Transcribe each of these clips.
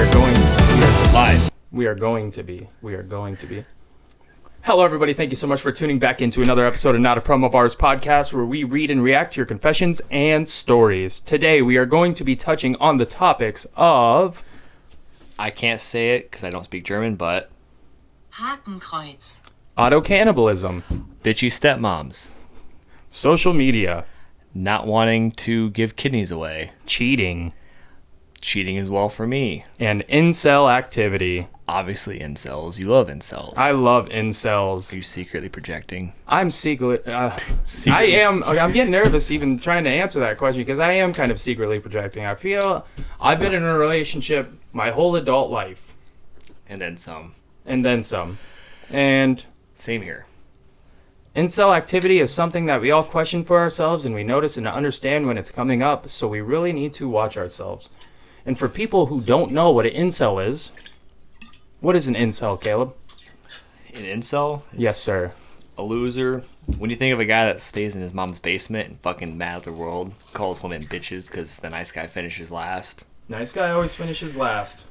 We are going to be. Hello, everybody. Thank you so much for tuning back into another episode of Not a Problem of Ours podcast, where we read and react to your confessions and stories. Today, we are going to be touching on the topics of... I can't say it because I don't speak German, but... Hakenkreuz. Auto-cannibalism. Bitchy stepmoms. Social media. Not wanting to give kidneys away. Cheating. Cheating as well for me. And incel activity. Obviously incels. You love incels. I love incels. Are you secretly projecting? I'm secretly... I am... I'm getting nervous even trying to answer that question because I am kind of secretly projecting. I feel I've been in a relationship my whole adult life. And then some. And... Same here. Incel activity is something that we all question for ourselves, and we notice and understand when it's coming up, so we really need to watch ourselves. And for people who don't know what an incel is, what is an incel, Caleb? An incel? Yes, sir. A loser. When you think of a guy that stays in his mom's basement and fucking mad at the world, calls women bitches because the nice guy finishes last. Nice guy always finishes last.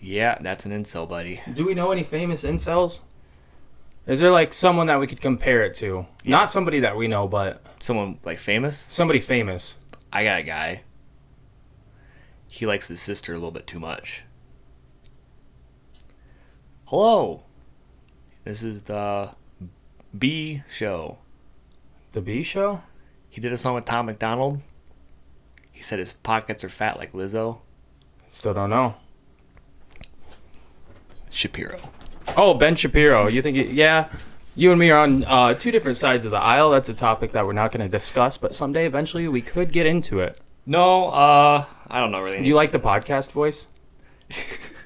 Yeah, that's an incel, buddy. Do we know any famous incels? Is there like someone that we could compare it to? Yeah. Not somebody that we know, but... Someone like famous? Somebody famous. I got a guy. He likes his sister a little bit too much. Hello. This is the B Show. The B Show? He did a song with Tom McDonald. He said his pockets are fat like Lizzo. Still don't know. Shapiro. Oh, Ben Shapiro. You think... Yeah. You and me are on two different sides of the aisle. That's a topic that we're not going to discuss, but someday, eventually, we could get into it. No, I don't know really. Do you like the podcast voice?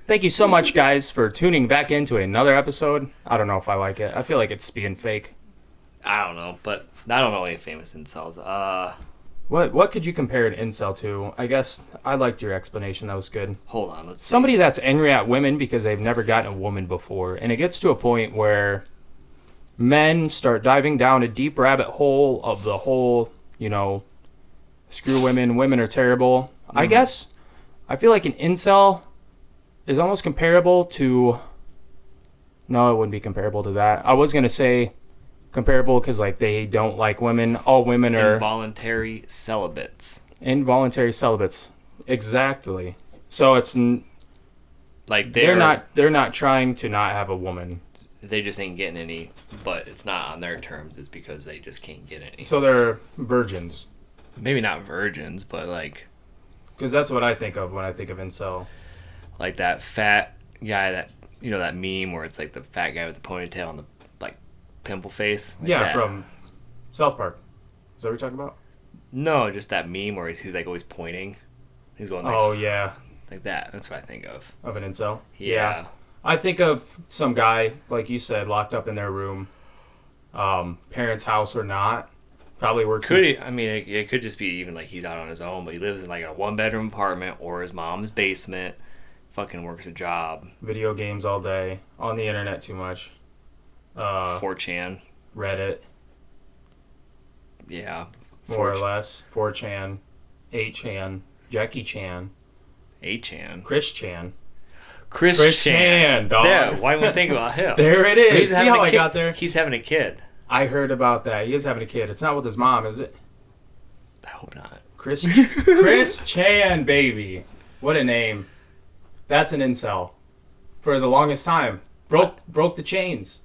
Thank you so much, guys, for tuning back into another episode. I don't know if I like it. I feel like it's being fake. I don't know, but I don't know any famous incels. What could you compare an incel to? I guess I liked your explanation. That was good. Hold on, let's see. Somebody that's angry at women because they've never gotten a woman before. And it gets to a point where men start diving down a deep rabbit hole of the whole, screw women. Women are terrible. I guess I feel like an incel is almost comparable to... No, it wouldn't be comparable to that. I was going to say comparable because they don't like women. All women are... Involuntary celibates. Involuntary celibates. Exactly. So it's... They're not trying to not have a woman. They just ain't getting any, but it's not on their terms. It's because they just can't get any. So they're virgins. Maybe not virgins, but because that's what I think of when I think of incel. Like that fat guy that, that meme where it's like the fat guy with the ponytail and the, pimple face. Yeah, from South Park. Is that what you're talking about? No, just that meme where he's always pointing. He's going oh, yeah. Like that. That's what I think of. Of an incel? Yeah. I think of some guy, like you said, locked up in their room, parents' house or not. Probably works. It could just be even he's out on his own, but he lives in a 1-bedroom apartment or his mom's basement. Fucking works a job. Video games all day. On the internet too much. 4chan. Reddit. Yeah. More or less. 4chan. 8chan. Jackie Chan. 8chan. Chris Chan. Chris Chan, dog. Yeah, why would we think about him? There it is. See how I got there? He's having a kid. I heard about that. He is having a kid. It's not with his mom, is it? I hope not. Chris Chan, baby. What a name. That's an incel. For the longest time. Broke the chains.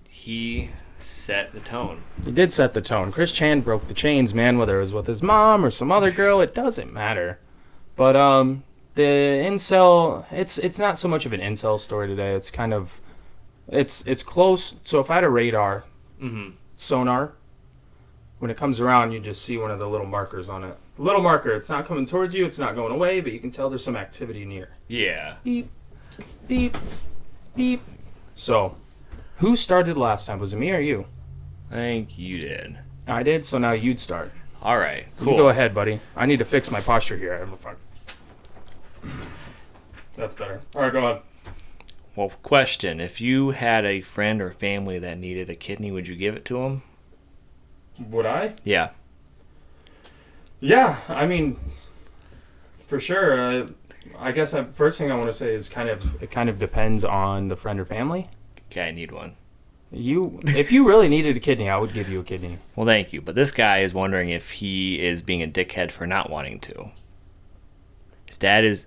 He set the tone. He did set the tone. Chris Chan broke the chains, man. Whether it was with his mom or some other girl, it doesn't matter. But the incel, it's not so much of an incel story today. It's kind of, it's close. So if I had a radar, sonar, when it comes around, you just see one of the little markers on it. Little marker. It's not coming towards you. It's not going away, but you can tell there's some activity near. Yeah. Beep, beep, beep. So, who started last time? Was it me or you? I think you did. I did, so now you'd start. All right, cool. You go ahead, buddy. I need to fix my posture here. That's better. All right, go ahead. Well, question. If you had a friend or family that needed a kidney, would you give it to them? Would I? Yeah. Yeah, I mean, for sure. I guess first thing I want to say is it kind of depends on the friend or family. Okay, I need one. If you really needed a kidney, I would give you a kidney. Well, thank you. But this guy is wondering if he is being a dickhead for not wanting to.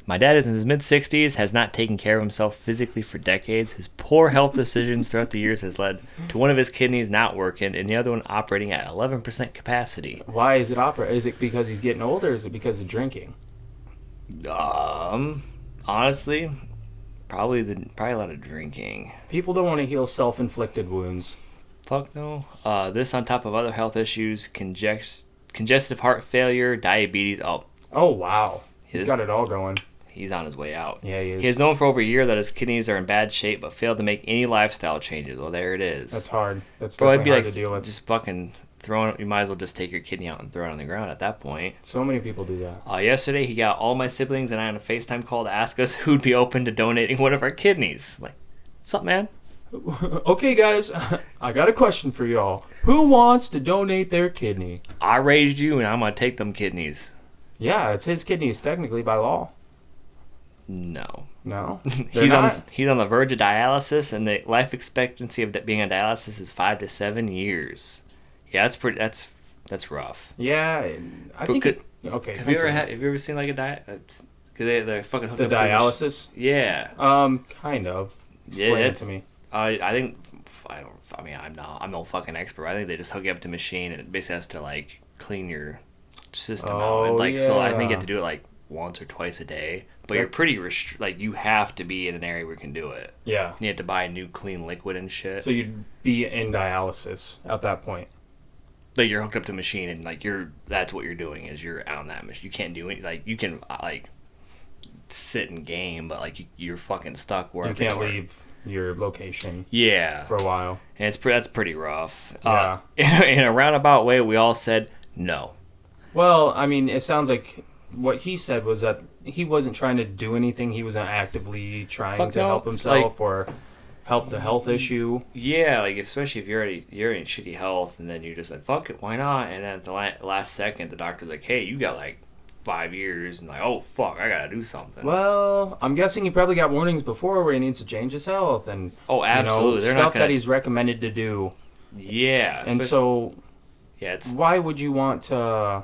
My dad is in his mid-60s, has not taken care of himself physically for decades. His poor health decisions throughout the years has led to one of his kidneys not working and the other one operating at 11% capacity. Why is it operating? Is it because he's getting older, or is it because of drinking? Honestly, probably a lot of drinking. People don't want to heal self-inflicted wounds. Fuck no. This on top of other health issues, congestive heart failure, diabetes. Oh, wow. He's got it all going. He's on his way out. Yeah, he is. He has known for over a year that his kidneys are in bad shape, but failed to make any lifestyle changes. Well, there it is. That's hard. That's Bro, definitely hard to deal with. Just fucking throwing. You might as well just take your kidney out and throw it on the ground at that point. So many people do that. Yesterday, he got all my siblings and I on a FaceTime call to ask us who'd be open to donating one of our kidneys. Like, what's up, man? Okay, guys, I got a question for y'all. Who wants to donate their kidney? I raised you, and I'm gonna take them kidneys. Yeah, it's his kidneys technically by law. No. No? He's on the verge of dialysis, and the life expectancy of being on dialysis is 5 to 7 years. Yeah, that's rough. Yeah, I think. Okay. Have you ever seen like a diet? Cause they're fucking hooked the up dialysis? Yeah. Kind of. Explain it to me. I'm no fucking expert. I think they just hook you up to a machine and it basically has to like clean your system out. And, like, so I think you have to do it like once or twice a day. But you're pretty like you have to be in an area where you can do it. Yeah. And you have to buy new clean liquid and shit. So you'd be in dialysis at that point. Like you're hooked up to a machine and like that's what you're doing is you're on that machine. You can't do any like you can like sit and game, but like you're fucking stuck wherever you can't leave your location. Yeah. For a while. And that's pretty rough. Yeah. In a roundabout way, we all said no. Well, I mean, it sounds like what he said was that he wasn't trying to do anything. He wasn't actively trying to help himself or help the health issue. Yeah, like especially if you're in shitty health and then you're just like, fuck it, why not? And then at the last second, the doctor's like, hey, you got like 5 years, and like, oh fuck, I gotta do something. Well, I'm guessing he probably got warnings before where he needs to change his health and absolutely, stuff that he's recommended to do. Yeah, and so it's why would you want to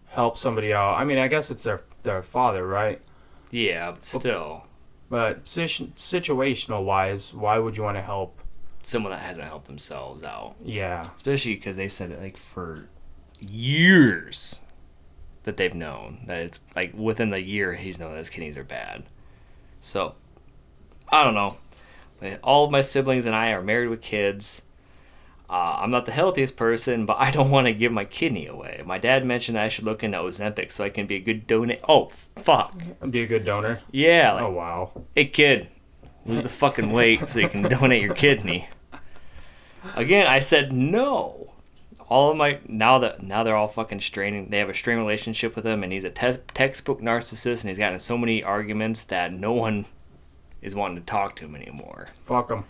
help somebody out? I mean, I guess it's their father, right? Yeah, but still. But situational wise, why would you want to help someone that hasn't helped themselves out? Yeah, especially because they said it like for years that they've known that it's like within the year he's known that his kidneys are bad. So I don't know. All of my siblings and I are married with kids. I'm not the healthiest person, but I don't want to give my kidney away. My dad mentioned that I should look into Ozempic so I can be a good donor. Oh, fuck. Be a good donor? Yeah. Like, oh, wow. Hey, kid, lose the fucking weight so you can donate your kidney. Again, I said no. All of my now they're all fucking straining. They have a strained relationship with him, and he's a textbook narcissist, and he's gotten in so many arguments that no one is wanting to talk to him anymore. Fuck him,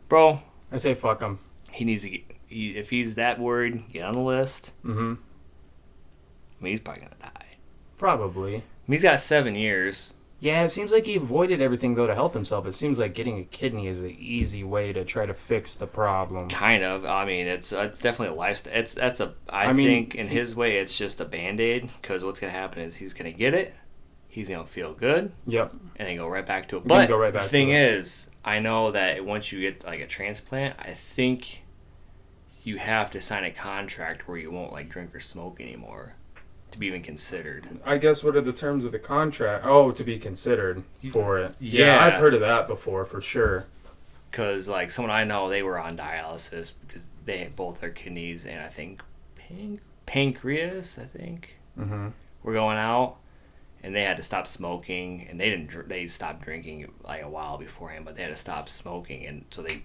bro. I say fuck him. He needs to if he's that worried, get on the list. Mm-hmm. I mean, he's probably gonna die. Probably. I mean, he's got 7 years. Yeah, it seems like he avoided everything, though, to help himself. It seems like getting a kidney is the easy way to try to fix the problem. Kind of. I mean, it's definitely a lifestyle. I think in his way, it's just a Band-Aid, because what's going to happen is he's going to get it, he's going to feel good, yep, and then go right back to it. But the thing is, I know that once you get, like, a transplant, I think you have to sign a contract where you won't, like, drink or smoke anymore to be even considered. I guess what are the terms of the contract? Oh, to be considered for it. Yeah, I've heard of that before, for sure. Because, like, someone I know, they were on dialysis because they had both their kidneys and I think pancreas, were going out. And they had to stop smoking. And they stopped drinking, like, a while beforehand, but they had to stop smoking. And so they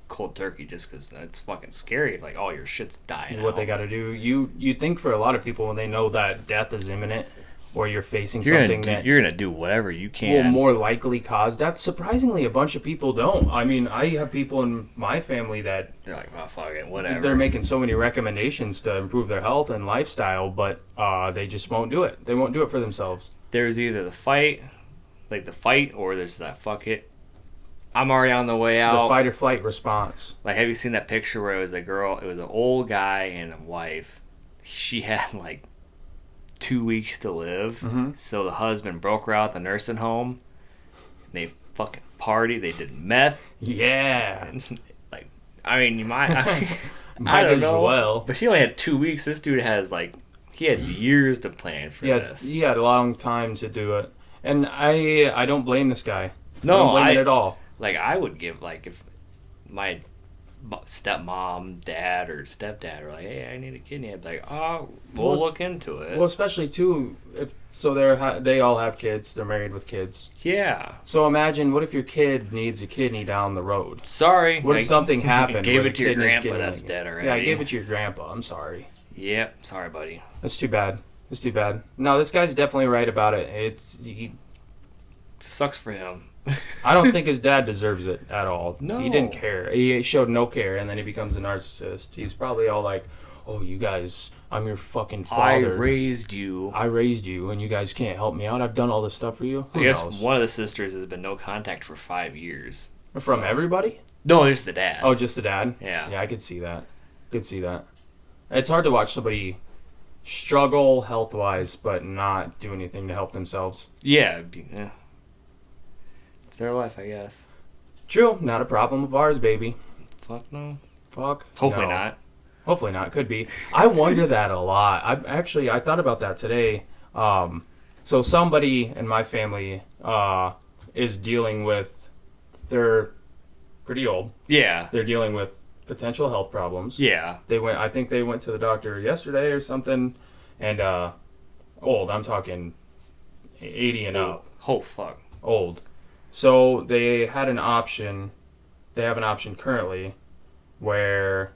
cold turkey just because it's fucking scary. Like, oh, your shit's dying. What they got to do. You think for a lot of people when they know that death is imminent or you're facing you're something you're gonna do whatever you can will more likely cause death. Surprisingly, a bunch of people don't. I mean, I have people in my family that they're like, oh, fuck it, whatever. They're making so many recommendations to improve their health and lifestyle, but they just won't do it. They won't do it for themselves. There's either the fight like the fight, or there's that fuck it. I'm already on the way out. The fight or flight response. Like, have you seen that picture where it was a girl? It was an old guy and a wife. She had like 2 weeks to live. Mm-hmm. So the husband broke her out the nursing home. They fucking partied. They did meth. Yeah. And, like, I mean, you might. I Might don't as know. well. But she only had 2 weeks. This dude has like, he had years to plan for Yeah, this. he had a long time to do it. And I don't blame this guy. No, I don't blame it at all. Like, I would give, like, if my stepmom, dad, or stepdad are like, hey, I need a kidney, I'd be like, oh, we'll look into it. Well, especially, too, they all have kids. They're married with kids. Yeah. So imagine, what if your kid needs a kidney down the road? Sorry. What if something happened? Gave where it the to your kidney's grandpa getting- that's dead already. Yeah, I gave it to your grandpa. I'm sorry. Yep. Sorry, buddy. That's too bad. It's too bad. No, this guy's definitely right about it. Sucks for him. I don't think his dad deserves it at all. No. He didn't care. He showed no care, and then he becomes a narcissist. He's probably all like, oh, you guys, I'm your fucking father. I raised you. I raised you, and you guys can't help me out. I've done all this stuff for you. I Who guess knows? one of the sisters has been no contact for 5 years. From everybody? No, there's the dad. Oh, just the dad? Yeah. Yeah, I could see that. It's hard to watch somebody struggle health-wise, but not do anything to help themselves. Yeah. It's their life, I guess. True. Not a problem of ours, baby. Fuck no. Fuck. Hopefully no. not. Hopefully not. Could be. I wonder that a lot. I thought about that today. So somebody in my family is dealing with, they're pretty old. Yeah. They're dealing with potential health problems. Yeah. I think they went to the doctor yesterday or something, and old. I'm talking 80 and up. Oh, fuck. Old. So they had an option. They have an option currently where,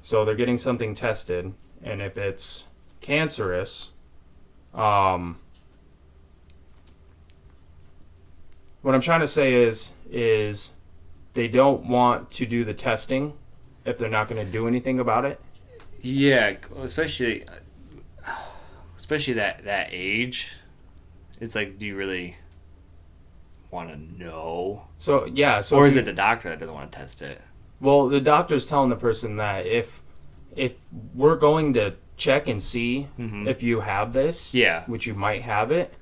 so they're getting something tested, and if it's cancerous, what I'm trying to say is they don't want to do the testing if they're not going to do anything about it. Yeah, especially that age. It's like, do you really want to know? So yeah, so Or if is you- it the doctor that doesn't want to test it? Well, the doctor's telling the person that if we're going to check and see if you have this, Yeah. which you might have it,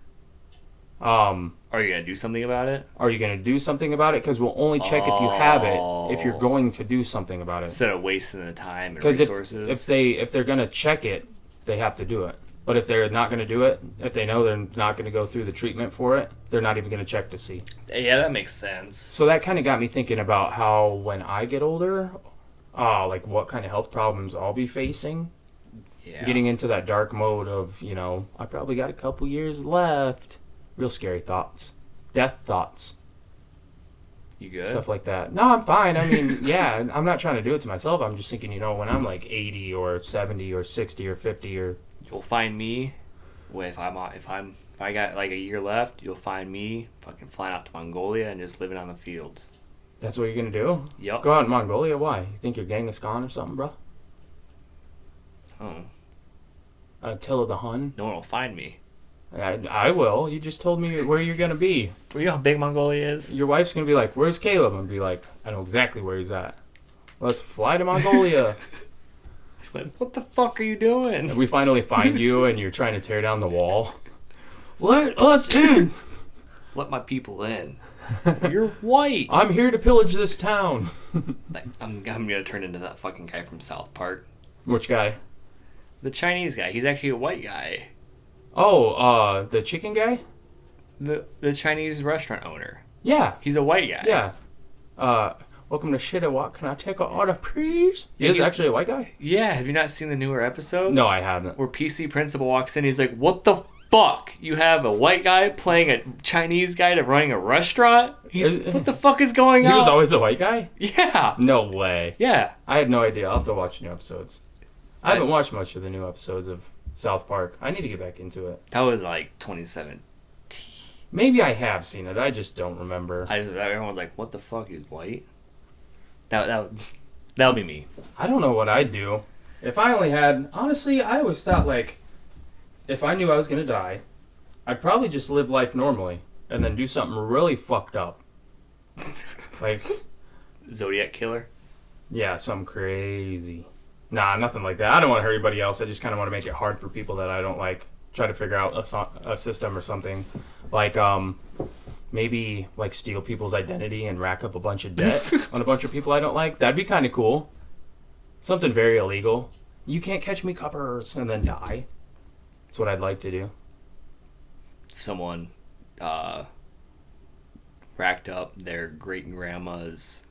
Are you gonna do something about it are you going to do something about it? Because we'll only check if you have it if you're going to do something about it. instead of wasting the time and Because resources? if they're going to check it, they have to do it. But if they're not going to do it, if they know they're not going to go through the treatment for it, they're not even going to check to see. Yeah, that makes sense. So that kind of got me thinking about how when I get older, like what kind of health problems I'll be facing. Yeah. Getting into that dark mode of, I probably got a couple years left. Real scary thoughts. Death thoughts. You good? Stuff like that. No, I'm fine. I mean, yeah, I'm not trying to do it to myself. I'm just thinking, when I'm like 80 or 70 or 60 or 50 or... You'll find me if I got like a year left. You'll find me fucking flying out to Mongolia and just living on the fields. That's what you're going to do? Yup. Go out in Mongolia? Why? You think you're Genghis Khan or something, bro? Oh, Attila the Hun? no one will find me. I will. You just told me where you're going to be. Well, you know how big Mongolia is? Your wife's going to be like, where's Caleb? And be like, I know exactly where he's at. Let's fly to Mongolia. Like, what the fuck are you doing? And we finally find you and you're trying to tear down the wall. Let us in! Let my people in. You're white. I'm here to pillage this town. Like, I'm gonna turn into that fucking guy from South Park. Which guy? The Chinese guy. He's actually a white guy. Oh, the chicken guy? The Chinese restaurant owner. Yeah. He's a white guy. Yeah. Welcome to Shit What? Can I take an order, please? He is he's- actually a white guy? Yeah. Have you not seen the newer episodes? No, I haven't. Where PC Principal walks in, he's like, "What the fuck? You have a white guy playing a Chinese guy to running a restaurant? What the fuck is going He on?" was always a white guy? Yeah. No way. Yeah. I had no idea. I'll have to watch new episodes. I haven't watched much of the new episodes of South Park. I need to get back into it. That was like 27. Maybe I have seen it. I just don't remember. Everyone's like, "What the fuck is white?" That'll be me. I don't know what I'd do. If I only had... Honestly, I always thought, like, if I knew I was going to die, I'd probably just live life normally and then do something really fucked up. Like, Zodiac killer. yeah, something crazy. Nah, nothing like that. I don't want to hurt anybody else. I just kind of want to make it hard for people that I don't like. Try to figure out a system or something. Like, maybe, like, steal people's identity and rack up a bunch of debt on a bunch of people I don't like. That'd be kind of cool. Something very illegal. You can't catch me, coppers, and then die. That's what I'd like to do. Someone racked up their great-grandma's...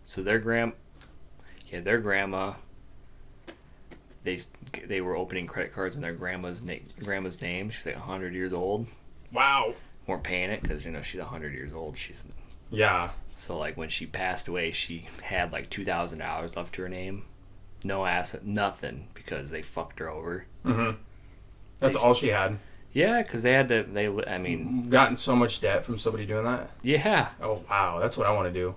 So their grandma, they were opening credit cards in their grandma's name. She's like 100 years old. Wow. Weren't paying it because, she's 100 years old. Yeah. So, like, when she passed away, she had, like, $2,000 left to her name. No asset, nothing, because they fucked her over. Mm-hmm. That's all she had. Yeah, because Gotten so much debt from somebody doing that? yeah. Oh, wow. That's what I want to do.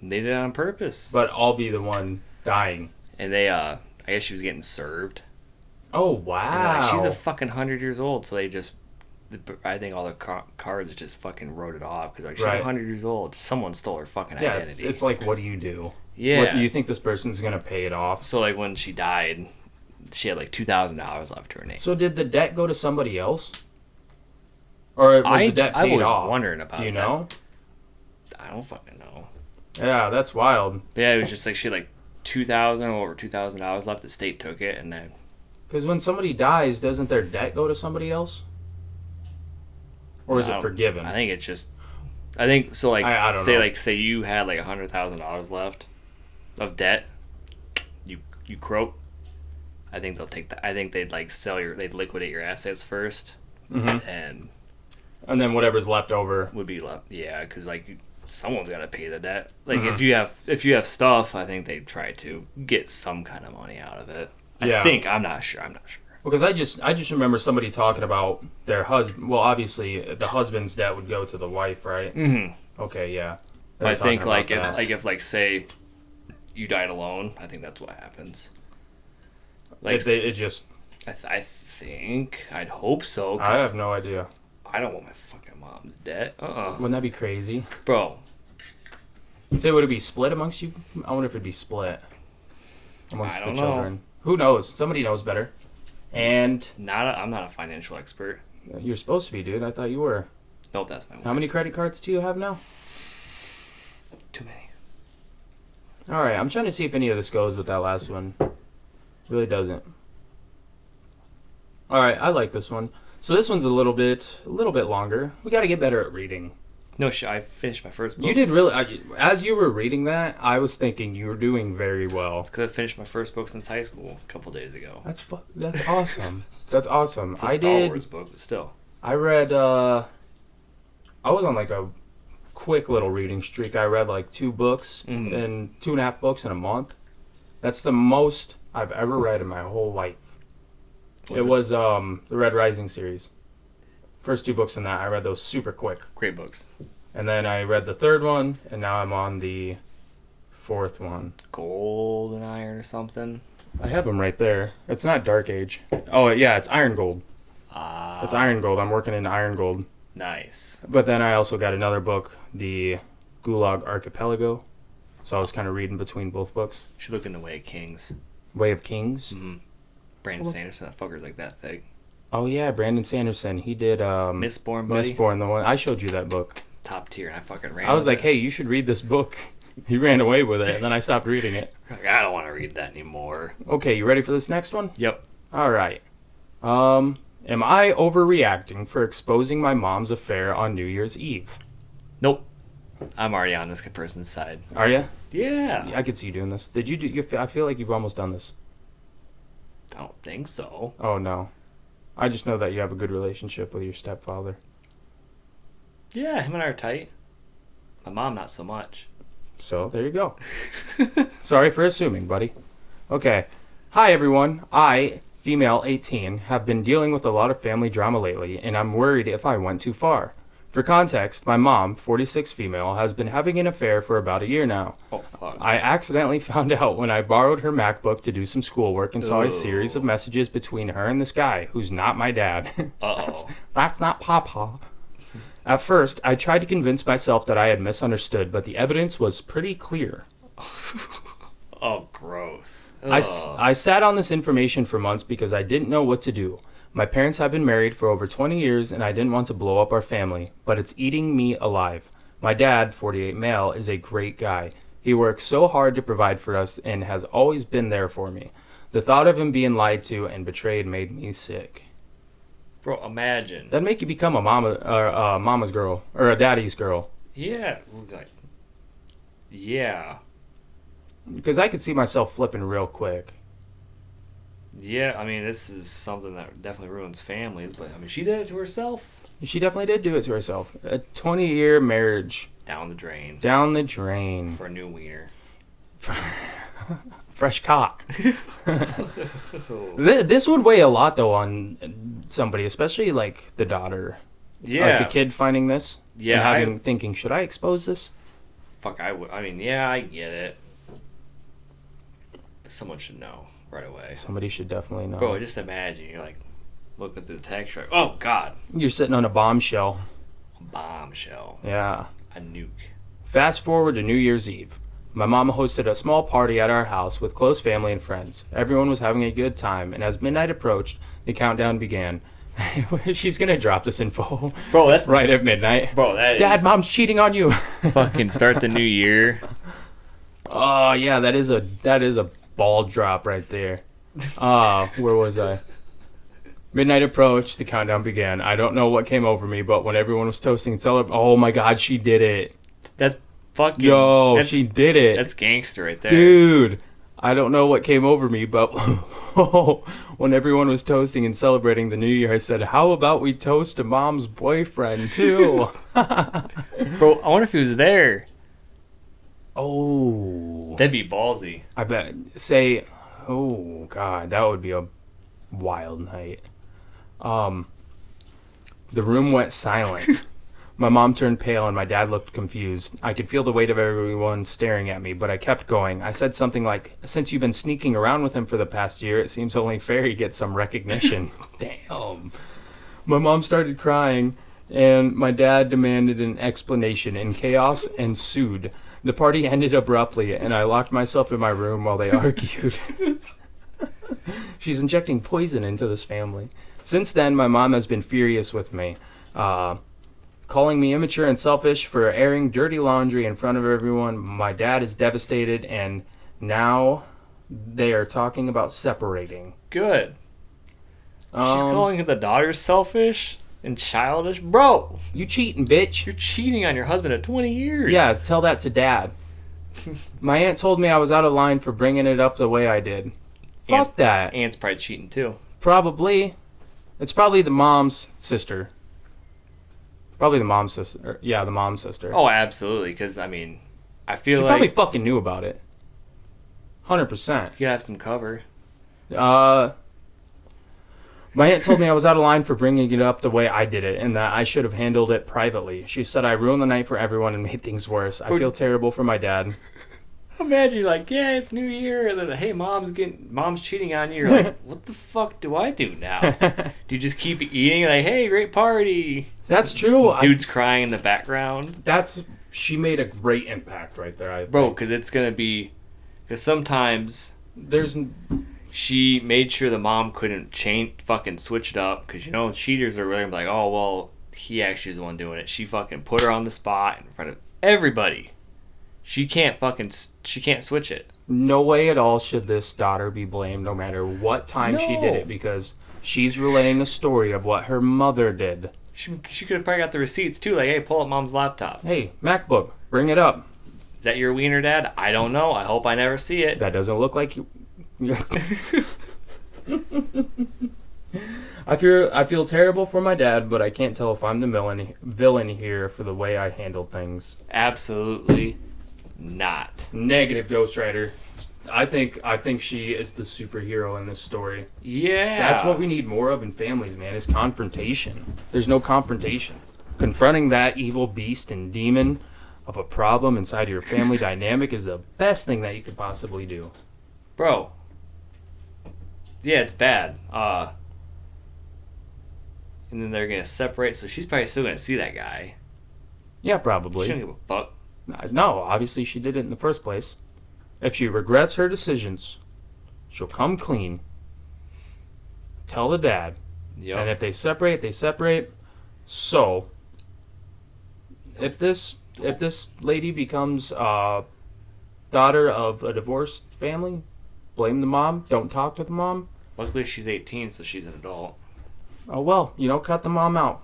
They did it on purpose. But I'll be the one dying. And they, I guess she was getting served. Oh, And wow. like, she's a fucking 100 years old, so they just... I think all the cards just fucking wrote it off because like she's 100 years old. Someone stole her fucking identity. It's like, what do you do? Yeah. What, you think this person's gonna pay it off? So like when she died, she had like $2,000 left to her name. So did the debt go to somebody else, or was the debt paid off? I was wondering about. Do you know? I don't fucking know. Yeah, that's wild. But yeah, it was just like she had like over $2,000 left. The state took it, and then. Because when somebody dies, doesn't their debt go to somebody else? Or is it forgiven? I think it's just. I think so. Like, I don't know. Say you had like $100,000 left of debt. You croak. I think they'll take that. I think they'd like they'd liquidate your assets first, and then whatever's left over would be left. Yeah, because like someone's got to pay the debt. Like if you have stuff, I think they'd try to get some kind of money out of it. Yeah. I think I'm not sure. Because I just remember somebody talking about their husband. Well, obviously the husband's debt would go to the wife, right? Mm-hmm. Okay, yeah. I think like if say you died alone, I think that's what happens. Like it just. I think I'd hope so. I have no idea. I don't want my fucking mom's debt. Wouldn't that be crazy, bro? Say, would it be split amongst you? I wonder if it'd be split amongst the children. Know. Who knows? Somebody knows better. And I'm not a financial expert. You're supposed to be, dude. I thought you were. Nope, that's my wife. How many credit cards do you have now? Too many. All right, I'm trying to see if any of this goes with that last one. Really doesn't. All right, I like this one. So this one's a little bit longer. We got to get better at reading. No, I finished my first book. You did really. As you were reading that, I was thinking you were doing very well. Because I finished my first book since high school a couple days ago. That's awesome. That's awesome. It's a Star Wars book, but still. I read. I was on like a quick little reading streak. I read like 2 books and 2.5 books in a month. That's the most I've ever read in my whole life. It was the Red Rising series. First 2 books in that, I read those super quick. Great books. And then I read the 3rd one, and now I'm on the 4th one. Golden Iron or something? I have them right there. It's not Dark Age. Oh, yeah, it's Iron Gold. It's Iron Gold. I'm working in Iron Gold. Nice. But then I also got another book, the Gulag Archipelago. So I was kind of reading between both books. You should look in the Way of Kings. Way of Kings? Mm-hmm. Brandon Sanderson, that fucker's like that thick. Oh, yeah, Brandon Sanderson. He did Mistborn, buddy. Mistborn, the one. I showed you that book. Top tier, and I fucking ran. I was like, hey, you should read this book. He ran away with it, and then I stopped reading it. Like, I don't want to read that anymore. Okay, you ready for this next one? Yep. All right. Am I overreacting for exposing my mom's affair on New Year's Eve? Nope. I'm already on this person's side. Are you? Yeah. I could see you doing this. Did you do? I feel like you've almost done this. I don't think so. Oh no, I just know that you have a good relationship with your stepfather. Yeah, him and I are tight. My mom, not so much. So there you go. Sorry for assuming, buddy. Okay. Hi everyone. I, female 18, have been dealing with a lot of family drama lately, and I'm worried if I went too far. For context, my mom, 46 female, has been having an affair for about a year now. Oh, fuck. I accidentally found out when I borrowed her MacBook to do some schoolwork and saw a series of messages between her and this guy, who's not my dad. Uh-oh. That's not Papa. At first, I tried to convince myself that I had misunderstood, but the evidence was pretty clear. Oh, gross. I sat on this information for months because I didn't know what to do. My parents have been married for over 20 years and I didn't want to blow up our family, but it's eating me alive. My dad, 48 male, is a great guy. He works so hard to provide for us and has always been there for me. The thought of him being lied to and betrayed made me sick. Bro, imagine. That'd make you become a mama's girl or a daddy's girl. Yeah. Like, yeah. Because I could see myself flipping real quick. Yeah, I mean, this is something that definitely ruins families, but I mean, she did it to herself. She definitely did do it to herself. A 20-year marriage. Down the drain. Down the drain. For a new wiener. Fresh cock. This would weigh a lot, though, on somebody, especially, like, the daughter. Yeah. Like, a kid finding this. Yeah. And thinking, should I expose this? Fuck, I would. I mean, yeah, I get it. But someone should know right away. Somebody should definitely know. Bro, just imagine. You're like, look at the text. Like, oh, God. You're sitting on a bombshell. Bombshell. Yeah. A nuke. Fast forward to New Year's Eve. My mom hosted a small party at our house with close family and friends. Everyone was having a good time, and as midnight approached, the countdown began. She's gonna drop this info. Bro, that's right at midnight. Bro, that Dad, is... Mom's cheating on you. Fucking start the new year. Oh, yeah, that is a ball drop right there. Where was I? Midnight approached, the countdown began. I don't know what came over me, but when everyone was toasting and celebrating, oh my God, she did it. That's fucking... Yo, she did it. That's gangster right there. Dude, I don't know what came over me, but when everyone was toasting and celebrating the new year, I said, how about we toast to Mom's boyfriend, too? Bro, I wonder if he was there. Oh. That'd be ballsy. I bet. Say, oh, God, that would be a wild night. The room went silent. My mom turned pale and my dad looked confused. I could feel the weight of everyone staring at me, but I kept going. I said something like, since you've been sneaking around with him for the past year, it seems only fair he gets some recognition. Damn. My mom started crying, and my dad demanded an explanation, and chaos ensued. The party ended abruptly, and I locked myself in my room while they argued. She's injecting poison into this family. Since then, my mom has been furious with me. Calling me immature and selfish for airing dirty laundry in front of everyone. My dad is devastated, and now they are talking about separating. Good. She's calling the daughter selfish and childish. Bro! You cheating, bitch. You're cheating on your husband of 20 years. Yeah, tell that to Dad. My aunt told me I was out of line for bringing it up the way I did. Fuck that. Aunt's probably cheating, too. Probably. It's probably the mom's sister. Probably the mom's sister. Yeah, the mom's sister. Oh, absolutely. Because, I mean, I feel she like... probably fucking knew about it. 100%. You gotta have some cover. My aunt told me I was out of line for bringing it up the way I did it, and that I should have handled it privately. She said I ruined the night for everyone and made things worse. I feel terrible for my dad. Imagine you're like, yeah, it's New Year, and then, hey, mom's cheating on you. You're like, what the fuck do I do now? Do you just keep eating? Like, hey, great party. That's true. Dude's crying in the background. She made a great impact right there, I think. Bro, because it's going to be... Because sometimes... She made sure the mom couldn't fucking switch it up. Because, you know, cheaters are really like, oh, well, he actually is the one doing it. She fucking put her on the spot in front of everybody. She can't switch it. No way at all should this daughter be blamed, no matter what time she did it, because she's relaying a story of what her mother did. She could have probably got the receipts too, like, hey, pull up mom's laptop. Hey, MacBook, bring it up. Is that your wiener, Dad? I don't know. I hope I never see it. That doesn't look like you. I feel terrible for my dad, but I can't tell if I'm the villain here for the way I handled things. Absolutely not. Negative, Ghost Rider. I think she is the superhero in this story. Yeah. That's what we need more of in families, man, is confrontation. There's no confrontation. Confronting that evil beast and demon of a problem inside your family dynamic is the best thing that you could possibly do. Bro. Yeah, it's bad. and then they're gonna separate. So she's probably still gonna see that guy. Yeah, She probably. don't give a fuck. No, obviously she did it in the first place. If she regrets her decisions, she'll come clean. Tell the dad. Yep. And if they separate, they separate. So, if this lady becomes daughter of a divorced family, blame the mom. Don't talk to the mom. Luckily, she's 18, so she's an adult. Oh well, cut the mom out.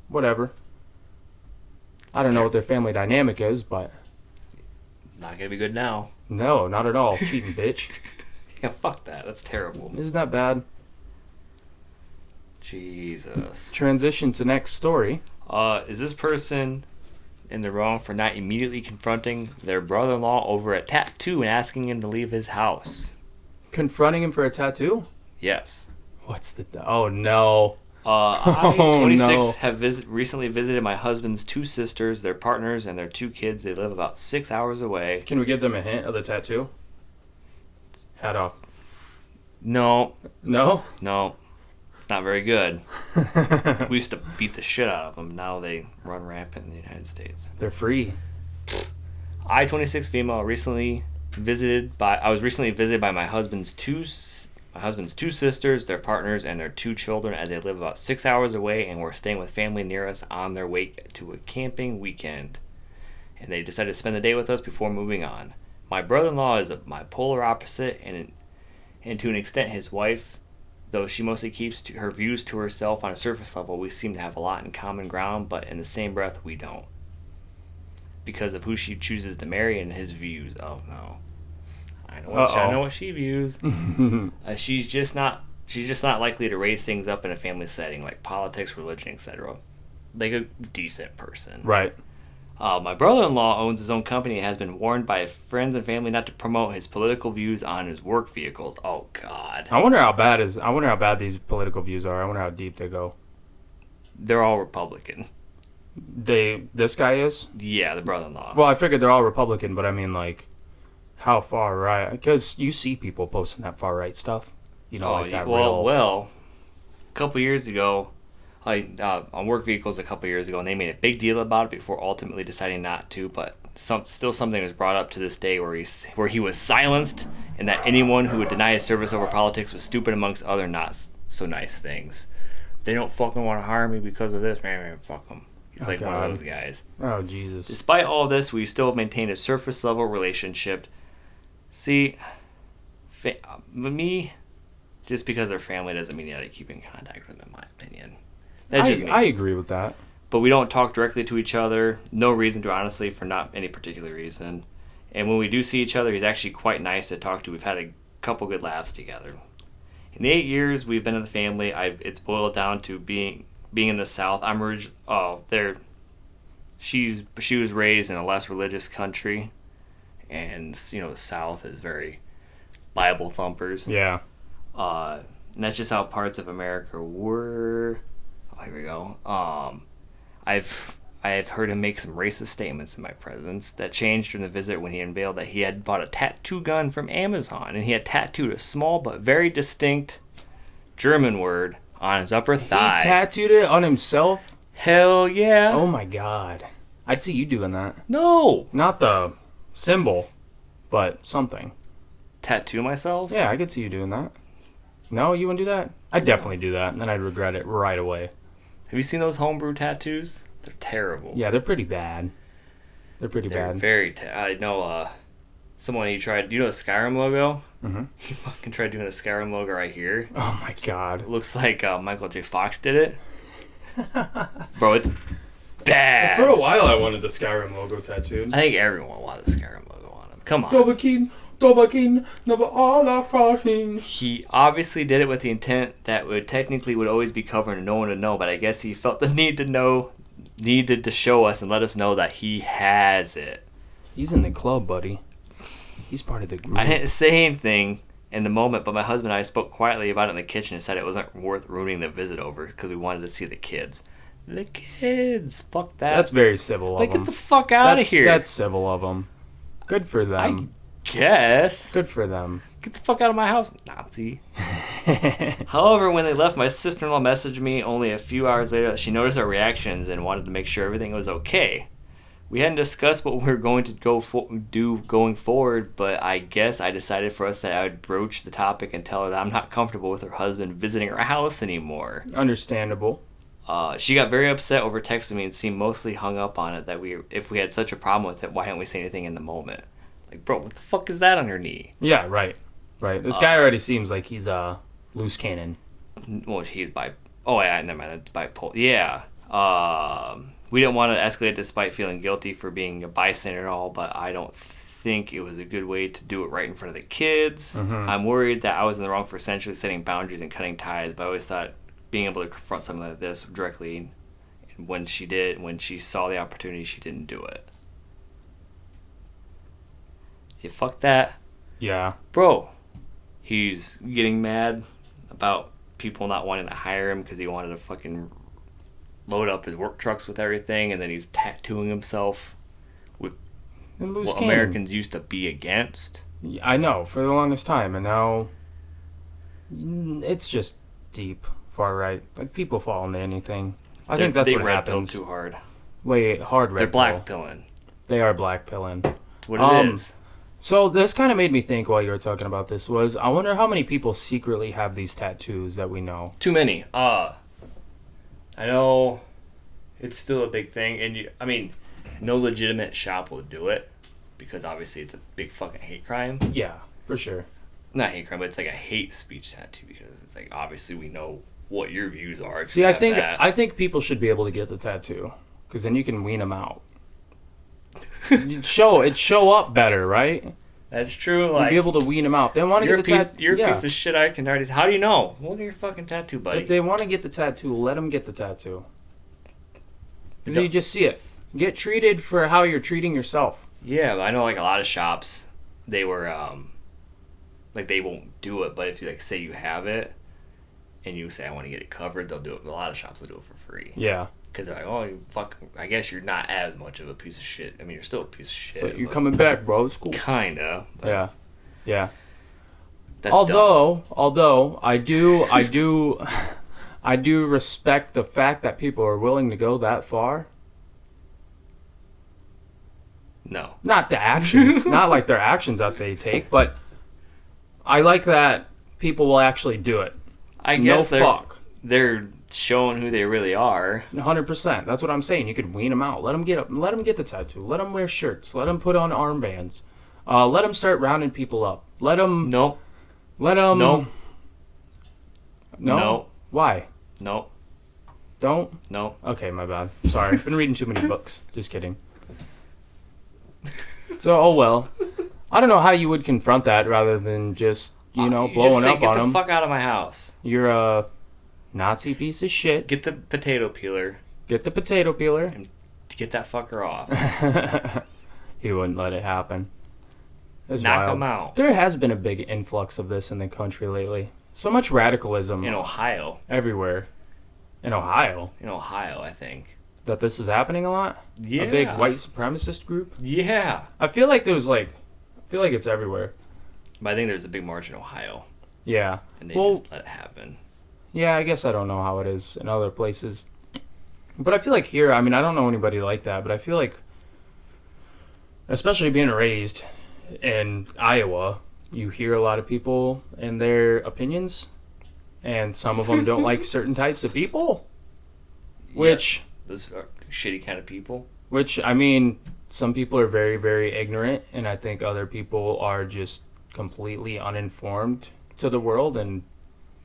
Whatever. I don't know what their family dynamic is, but Not gonna be good now. no, not at all. Cheating bitch. Yeah, fuck that. That's terrible. Isn't that bad? Jesus. Transition to next story. Is this person in the wrong for not immediately confronting their brother-in-law over a tattoo and asking him to leave his house? Confronting him for a tattoo? Yes. What's the... Oh, no. I, Oh, 26, no. have recently visited my husband's 2 sisters, their partners, and their 2 kids. They live about 6 hours away. Can we give them a hint of the tattoo? Hat off. No. No? No. It's not very good. We used to beat the shit out of them. Now they run rampant in the United States. They're free. I, 26 female, I was recently visited by my husband's two sisters, their partners, and their 2 children as they live about 6 hours away and were staying with family near us on their way to a camping weekend. And they decided to spend the day with us before moving on. My brother-in-law is my polar opposite and to an extent his wife, though she mostly keeps her views to herself on a surface level. We seem to have a lot in common ground, but in the same breath we don't. Because of who she chooses to marry and his views. Oh no. I know what she views. She's just not likely to raise things up in a family setting like politics, religion, etc. Like a decent person. Right. My brother-in-law owns his own company and has been warned by friends and family not to promote his political views on his work vehicles. Oh God. I wonder how bad these political views are. I wonder how deep they go. They're all Republican. This guy is? Yeah, the brother-in-law. Well, I figured they're all Republican, but I mean, like, how far right? Because you see people posting that far right stuff. Like that well, a couple years ago, on work vehicles a couple years ago, and they made a big deal about it before ultimately deciding not to. But still something was brought up to this day where he was silenced, and that anyone who would deny his service over politics was stupid, amongst other not so nice things. They don't fucking want to hire me because of this. Man, fuck them. He's like one of those guys. Oh, Jesus. Despite all of this, we still maintain a surface level relationship. See, me, just because they're family doesn't mean you gotta keep in contact with them, in my opinion. That's just me. I agree with that. But we don't talk directly to each other. No reason to, honestly, for not any particular reason. And when we do see each other, he's actually quite nice to talk to. We've had a couple good laughs together. In the 8 years we've been in the family, it's boiled down to being in the South. She was raised in a less religious country, and the South is very Bible thumpers. Yeah. And that's just how parts of America were. Oh, here we go. I've heard him make some racist statements in my presence that changed during the visit when he unveiled that he had bought a tattoo gun from Amazon, and he had tattooed a small but very distinct German word on his upper thigh. He tattooed it on himself? Hell yeah. Oh my God. I'd see you doing that. No. Not the symbol, but something. Tattoo myself? Yeah, I could see you doing that. No, you wouldn't do that? I'd definitely do that, and then I'd regret it right away. Have you seen those homebrew tattoos? They're terrible. Yeah, they're pretty bad. They're bad. Very I know someone he tried, the Skyrim logo? Mm-hmm. He fucking tried doing the Skyrim logo right here. Oh my God. It looks like Michael J. Fox did it. Bro, it's bad. For a while I wanted the Skyrim logo tattooed. I think everyone wanted the Skyrim logo on him. Come on. Dovahkiin, never all our fighting. He obviously did it with the intent that would always be covered and no one would know, but I guess he felt the needed to show us and let us know that he has it. He's in the club, buddy. He's part of the group. I didn't say anything in the moment, but my husband and I spoke quietly about it in the kitchen and said it wasn't worth ruining the visit over because we wanted to see the kids. The kids. Fuck that. That's very civil of them. Get the fuck out of here. That's civil of them. Good for them. guess. Good for them. Get the fuck out of my house, Nazi. However, when they left, my sister-in-law messaged me only a few hours later that she noticed our reactions and wanted to make sure everything was okay. We hadn't discussed what we were going to do going forward, but I guess I decided for us that I would broach the topic and tell her that I'm not comfortable with her husband visiting our house anymore. Understandable. She got very upset over texting me and seemed mostly hung up on it that if we had such a problem with it, why didn't we say anything in the moment? Like, bro, what the fuck is that on your knee? Yeah, right. This guy already seems like he's a loose cannon. Well, he's oh, yeah, never mind. It's bipolar. Yeah. We didn't want to escalate despite feeling guilty for being a bystander and all, but I don't think it was a good way to do it right in front of the kids. Mm-hmm. I'm worried that I was in the wrong for essentially setting boundaries and cutting ties, but I always thought being able to confront something like this directly, and when she saw the opportunity, she didn't do it. Yeah, fuck that. Yeah. Bro, he's getting mad about people not wanting to hire him because he wanted to fucking load up his work trucks with everything, and then he's tattooing himself with what Americans used to be against. I know, for the longest time, and now it's just deep far right. Like, people fall into anything. I think that's what happens. They red pill too hard. Wait, hard red They're pill. black pilling. They are black pilling. That's what it is. So this kind of made me think while you were talking about this was, I wonder how many people secretly have these tattoos that we know. Too many. I know it's still a big thing, and no legitimate shop will do it because obviously it's a big fucking hate crime. Yeah, for sure. Not hate crime, but it's like a hate speech tattoo because it's like obviously we know what your views are. See, I think people should be able to get the tattoo because then you can wean them out. It'd show up better, right? That's true. You'd Like, be able to wean them out. They want to get the tattoo. You're a piece of shit. I can already. How do you know? Look at your fucking tattoo, buddy. If they want to get the tattoo, let them get the tattoo. Because you just see it. Get treated for how you're treating yourself. Yeah, but I know like a lot of shops, they were like they won't do it. But if you like say you have it, and you say I want to get it covered, they'll do it. But a lot of shops will do it for free. Yeah. Because they're like, oh, fuck, I guess you're not as much of a piece of shit. I mean, you're still a piece of shit. So you're coming back, bro. It's cool. Kinda. Yeah. Yeah. That's Although I do I do respect the fact that people are willing to go that far. No. Not the actions, not like their actions that they take, but I like that people will actually do it. I guess no they're showing who they really are. 100%. That's what I'm saying. You could wean them out. Let them get the tattoo. Let them wear shirts. Let them put on armbands. Let them start rounding people up. Let them. No. Let them. No. No. No. Why? No. Don't. No. Okay, my bad. Sorry. I've been reading too many books. Just kidding. So, oh well. I don't know how you would confront that rather than just blowing up on Get them. the fuck out of my house. You're a Nazi piece of shit. Get the potato peeler. Get the potato peeler. And get that fucker off. He wouldn't let it happen. It's Knock wild. him out. There has been a big influx of this in the country lately. So much radicalism. In Ohio. Everywhere. In Ohio? In Ohio, I think. That this is happening a lot? Yeah. A big white supremacist group? Yeah. I feel like it's everywhere. But I think there's a big march in Ohio. Yeah. And they just let it happen. Yeah, I guess I don't know how it is in other places. But I feel like here, I mean, I don't know anybody like that, but I feel like, especially being raised in Iowa, you hear a lot of people and their opinions, and some of them don't like certain types of people, which... Yep. Those are shitty kind of people. Which, I mean, some people are very, very ignorant, and I think other people are just completely uninformed to the world and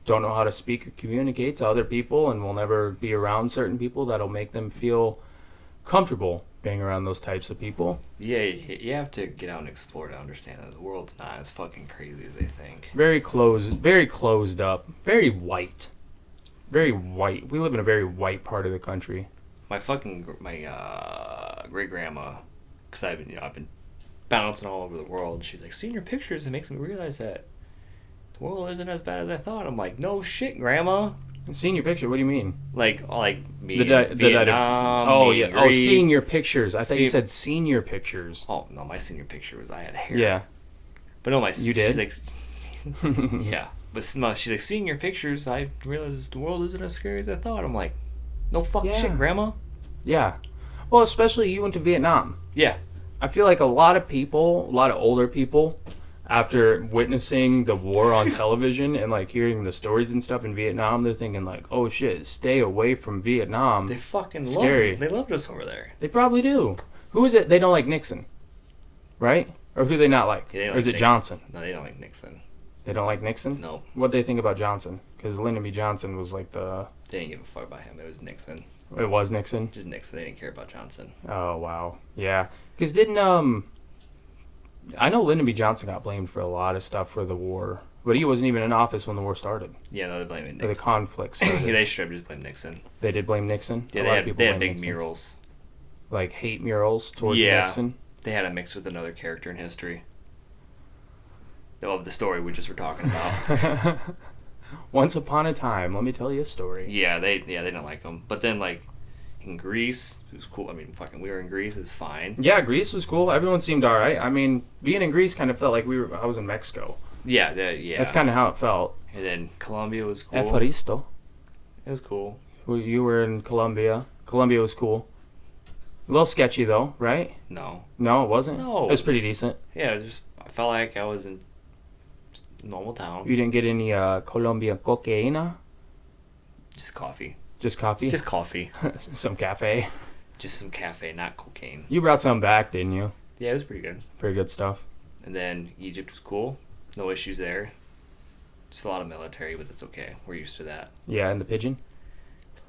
don't know how to speak or communicate to other people and will never be around certain people that'll make them feel comfortable being around those types of people. Yeah, you have to get out and explore to understand that the world's not as fucking crazy as they think. Very closed up, very white. Very white. We live in a very white part of the country. My great grandma, because I've been bouncing all over the world. She's like, seeing your pictures, it makes me realize that the world isn't as bad as I thought. I'm like, no shit, grandma. Seeing your picture? What do you mean? Like me in Vietnam. Oh yeah. Oh, seeing your pictures. I thought you said senior pictures. Oh no, my senior picture was I had hair. Yeah. But no, You she's did? like, yeah. But she's like, seeing your pictures, I realized the world isn't as scary as I thought. I'm like, no fucking Yeah. shit, Grandma. Yeah. Well, especially you went to Vietnam. Yeah. I feel like a lot of people, a lot of older people, after witnessing the war on television and like hearing the stories and stuff in Vietnam, they're thinking like, "Oh shit, stay away from Vietnam." They fucking Scary. loved it. They loved us over there. They probably do. Who is it? They don't like Nixon, right? Or who do they not like? Yeah, they don't or is like it Johnson? No, they don't like Nixon. They don't like Nixon. No, What they think about Johnson? Because Lyndon B. Johnson was like they didn't give a fuck about him. It was Nixon. it was Nixon. Just Nixon. They didn't care about Johnson. Oh wow, yeah. Because didn't I know Lyndon B. Johnson got blamed for a lot of stuff for the war, but he wasn't even in office when the war started. Yeah, no, they're blaming Or the Nixon. conflict started. Yeah, they should have just blamed Nixon. They did blame Nixon. Yeah, A lot of people they had blame big Nixon. murals. Like hate murals towards Yeah. Nixon. They had a mix with another character in history. Of the story we just were talking about. Once upon a time, let me tell you a story. Yeah, they didn't like him. But then like in Greece, it was cool. I mean, fucking, we were in Greece. It was fine. Yeah, Greece was cool. Everyone seemed all right. I mean, being in Greece kind of felt like I was in Mexico. Yeah, yeah. That's kind of how it felt. And then Colombia was cool. Evaristo. It was cool. You were in Colombia. Colombia was cool. A little sketchy though, right? No. No, it wasn't. No. It was pretty decent. Yeah, it was just, I felt like I was in just a normal town. You didn't get any Colombia cocaína? Just coffee. Just coffee? Just coffee. Some cafe. Just some cafe, not cocaine. You brought some back, didn't you? Yeah, it was pretty good. Pretty good stuff. And then Egypt was cool. No issues there. Just a lot of military, but that's okay. We're used to that. Yeah, and the pigeon?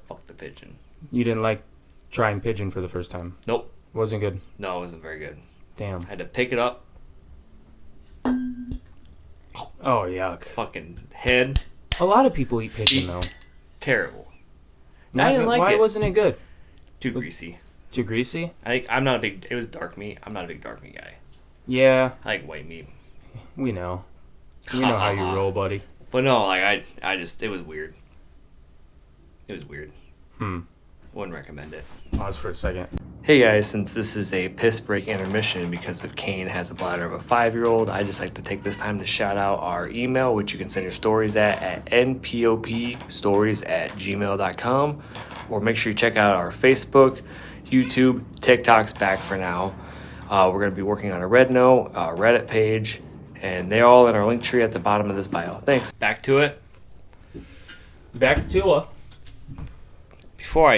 Fuck the pigeon. You didn't like trying pigeon for the first time? Nope. Wasn't good. No, it wasn't very good. Damn. I had to pick it up. Oh, yuck. Fucking head. A lot of people eat pigeon, though. Terrible. Not I didn't good. like Why it. wasn't it good? Too greasy. Too greasy? I'm not a big. It was dark meat. I'm not a big dark meat guy. Yeah, I like white meat. we know. You know how you roll, buddy. But no, like I just, it was weird. It was weird. Wouldn't recommend it. Pause for a second. Hey guys, since this is a piss break intermission because of Caine has a bladder of a 5-year-old, I just like to take this time to shout out our email, which you can send your stories at npopstories@gmail.com, or make sure you check out our Facebook, YouTube, TikTok's back for now. We're going to be working on a Red Note, Reddit page, and they're all in our link tree at the bottom of this bio. Thanks. Back to it. Back to Tua. Before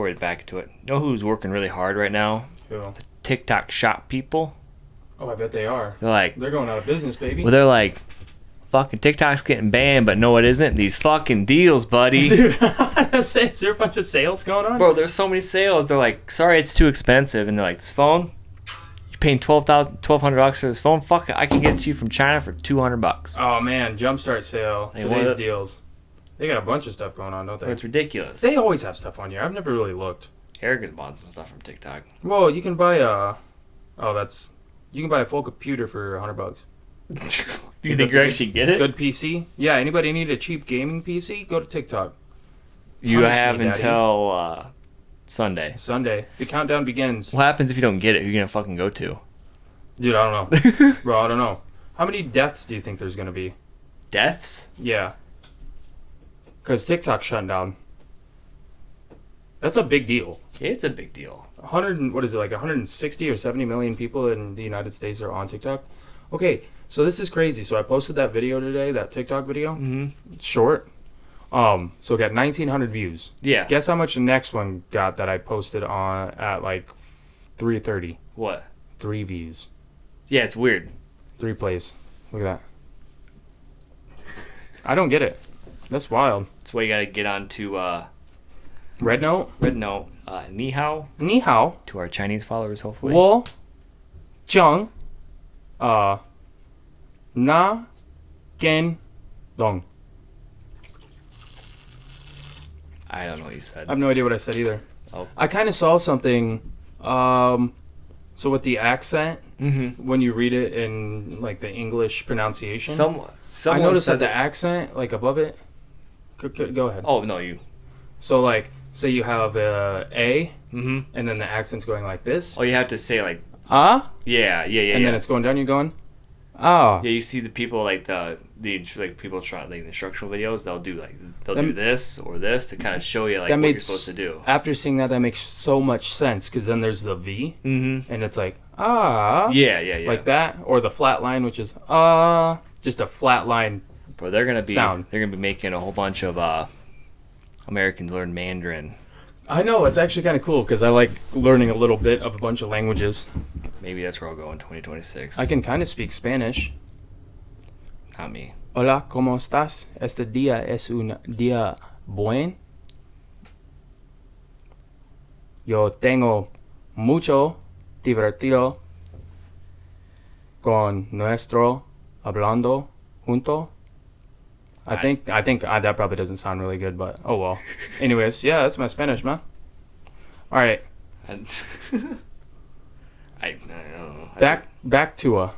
we back to it, know who's working really hard right now? Who? TikTok shop people. Oh, I bet they are. They're like, They're going out of business, baby. well, they're like, fucking TikTok's getting banned, but no, it isn't. These fucking deals, buddy. Dude, is there a bunch of sales going on? Bro, there's so many sales. They're like, sorry, it's too expensive. And they're like, this phone, you're paying $1,200 for this phone? Fuck it, I can get it to you from China for $200. Oh, man, Jumpstart sale. Hey, Today's what? Deals. They got a bunch of stuff going on, don't But they? it's ridiculous. They always have stuff on here. I've never really looked. Eric has bought some stuff from TikTok. Well, you can buy you can buy a full computer for $100. Do you think you actually get it? Good PC? Yeah, anybody need a cheap gaming PC? Go to TikTok. You Punish have me, Daddy. until Sunday. Sunday. The countdown begins. What happens if you don't get it? Who are you going to fucking go to? Dude, I don't know. Bro, I don't know. How many deaths do you think there's going to be? Deaths? Yeah. Because TikTok's shutting down. That's a big deal. It's a big deal. 160 or 70 million people in the United States are on TikTok. Okay, so this is crazy. So I posted that video today, that TikTok video. Mm-hmm. It's short. So it got 1,900 views. Yeah. Guess how much the next one got that I posted on at like 3:30? What? 3 views. Yeah, it's weird. 3 plays. Look at that. I don't get it. That's wild. That's why you got to get on to Red Note? Red Note, Ni Hao, Ni hao. to our Chinese followers, hopefully. Wo. Zheng. Na. Gen. Dong. I don't know what you said. I have no idea what I said either. Oh. I kind of saw something. So with the accent, when you read it in like the English pronunciation, Someone I noticed said that the accent, like above it. Go ahead. Oh, no, you. So like, say you have A, Mm-hmm. and then the accent's going like this. Oh, you have to say like, Ah. yeah. And then it's going down. You're going. Oh, Yeah, you see the people like like people trying like the instructional videos. They'll do That- do this or this to kind of show you like that what you're makes supposed to do. After seeing that, that makes so much sense because then there's the V, Mm-hmm. and it's like Yeah. like that, or the flat line, which is just a flat line. But they're gonna be Sound. they're gonna be making a whole bunch of Americans learn Mandarin. I know, it's actually kind of cool because I like learning a little bit of a bunch of languages. Maybe that's where I'll go in 2026. I can kind of speak Spanish. Not me. Hola, ¿cómo estás? Este día es un día buen. Yo tengo mucho divertido con nuestro hablando junto. I think that probably doesn't sound really good, but oh well. Anyways, yeah, that's my Spanish, man. All right, I don't know. back to a.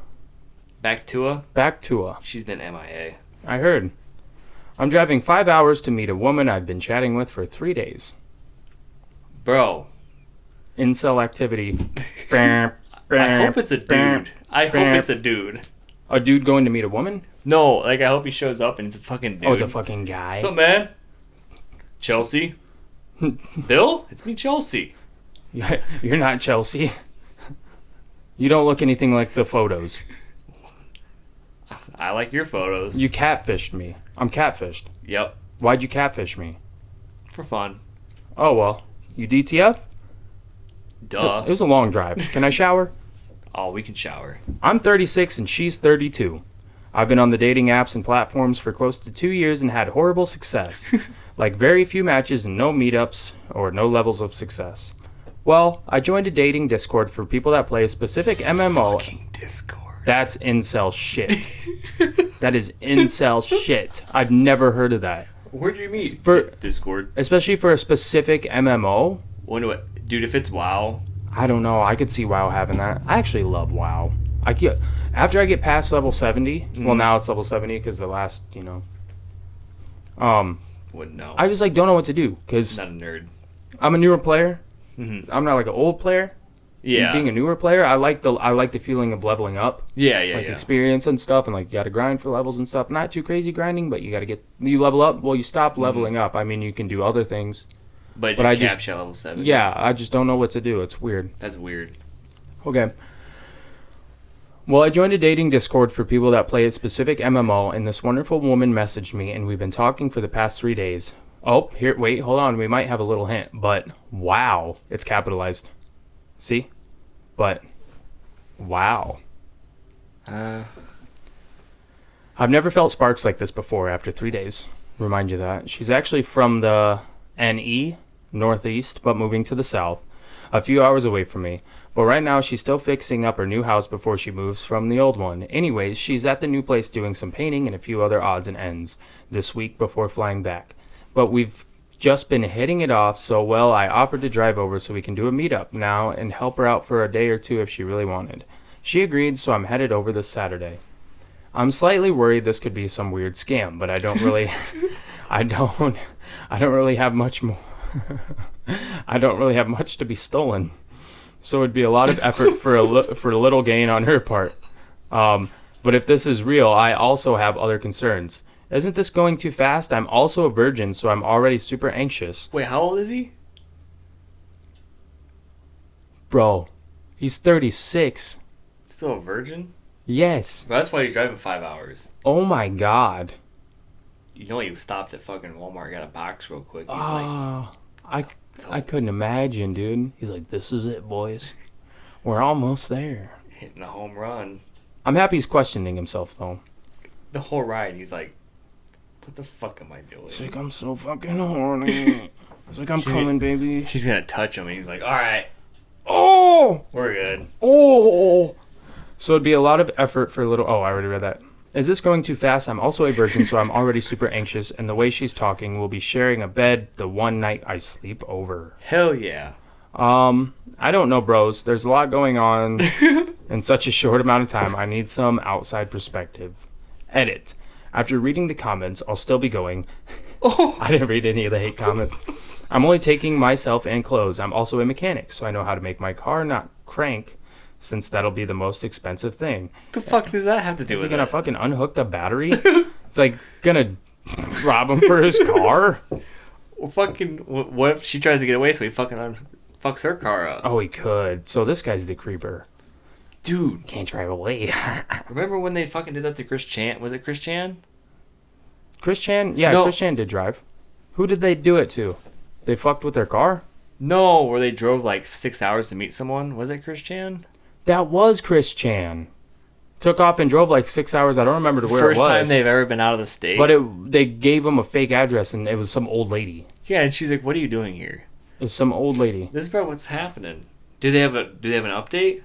She's been MIA. I heard. I'm driving 5 hours to meet a woman I've been chatting with for 3 days. Bro, Incel activity. I hope it's a dude. A dude going to meet a woman? No, like I hope he shows up and it's a fucking dude. Oh, it's a fucking guy. What's up, man? Chelsea? Bill? It's me, Chelsea. You're not Chelsea. You don't look anything like the photos. I like your photos. You catfished me. I'm catfished. Yep. Why'd you catfish me? For fun. Oh, well. You DTF? Duh. It was a long drive. Can I shower? Oh, we can shower. I'm 36 and she's 32. I've been on the dating apps and platforms for close to 2 years and had horrible success. Like very few matches and no meetups or no levels of success. Well, I joined a dating Discord for people that play a specific MMO. Fucking Discord. That's incel shit. That is incel shit. I've never heard of that. Where'd you meet? For Discord. especially for a specific MMO. Dude, if it's WoW, I don't know. I could see WoW having that. I actually love WoW. After I get past level 70. Well, now it's level 70 because the last, wouldn't know. I just don't know what to do because Not a nerd. I'm a newer player. Mm-hmm. I'm not like an old player. Yeah. Being a newer player, I like the feeling of leveling up. Yeah. Experience and stuff, and you gotta grind for levels and stuff. Not too crazy grinding, but you level up. Well, you stop leveling up. I mean, you can do other things. But I just just- capture level 7. Yeah, I just don't know what to do. It's weird. That's weird. Okay. Well, I joined a dating Discord for people that play a specific MMO, and this wonderful woman messaged me, and we've been talking for the past 3 days. Oh, here, wait, hold on. We might have a little hint, but wow, it's capitalized. See? But wow. I've never felt sparks like this before after 3 days. Remind you that. She's actually from the NE, Northeast, but moving to the South, a few hours away from me. But right now she's still fixing up her new house before she moves from the old one. Anyways, she's at the new place doing some painting and a few other odds and ends this week before flying back. But we've just been hitting it off, so well, I offered to drive over so we can do a meetup now and help her out for a day or two if she really wanted. She agreed, so I'm headed over this Saturday. I'm slightly worried this could be some weird scam, but I don't really I don't really have much more I don't really have much to be stolen. So it'd be a lot of effort for a little gain on her part. But if this is real, I also have other concerns. Isn't this going too fast? I'm also a virgin, so I'm already super anxious. Wait, how old is he? Bro, he's 36. Still a virgin? Yes. Well, that's why he's driving 5 hours. Oh my god. You know he stopped at fucking Walmart, got a box real quick. He's I couldn't imagine, dude. He's like, this is it, boys. We're almost there. hitting a home run. I'm happy he's questioning himself, though. The whole ride, he's like, what the fuck am I doing? He's like, I'm so fucking horny. He's like, I'm coming, baby. She's gonna touch him, and he's like, alright, Oh! we're good. Oh! So it'd be a lot of effort for a little... Oh, I already read that. Is this going too fast? I'm also a virgin, so I'm already super anxious, and the way she's talking, we'll be sharing a bed the one night I sleep over. Hell yeah. I don't know, bros. There's a lot going on in such a short amount of time. I need some outside perspective. Edit. After reading the comments, I'll still be going. Oh. I didn't read any of the hate comments. I'm only taking myself and clothes. I'm also a mechanic, so I know how to make my car not crank since that'll be the most expensive thing. What the fuck does that have to do Is he with gonna it? fucking unhook the battery? It's like gonna rob him for his car? Well, fucking, what if she tries to get away so he fucking fucks her car up? Oh, he could. So this guy's the creeper. Dude, Can't drive away. remember when they fucking did that to Chris Chan? Was it Chris Chan? Chris Chan? Yeah, No. Chris Chan did drive. Who did they do it to? They fucked with their car? No, where they drove like 6 hours to meet someone. Was it Chris Chan? That was Chris Chan. Took off and drove like 6 hours. I don't remember where First it was. time they've ever been out of the state. But they gave him a fake address, and it was some old lady. Yeah, and she's like, "What are you doing here?" It was some old lady. This is about what's happening. Do they have an update?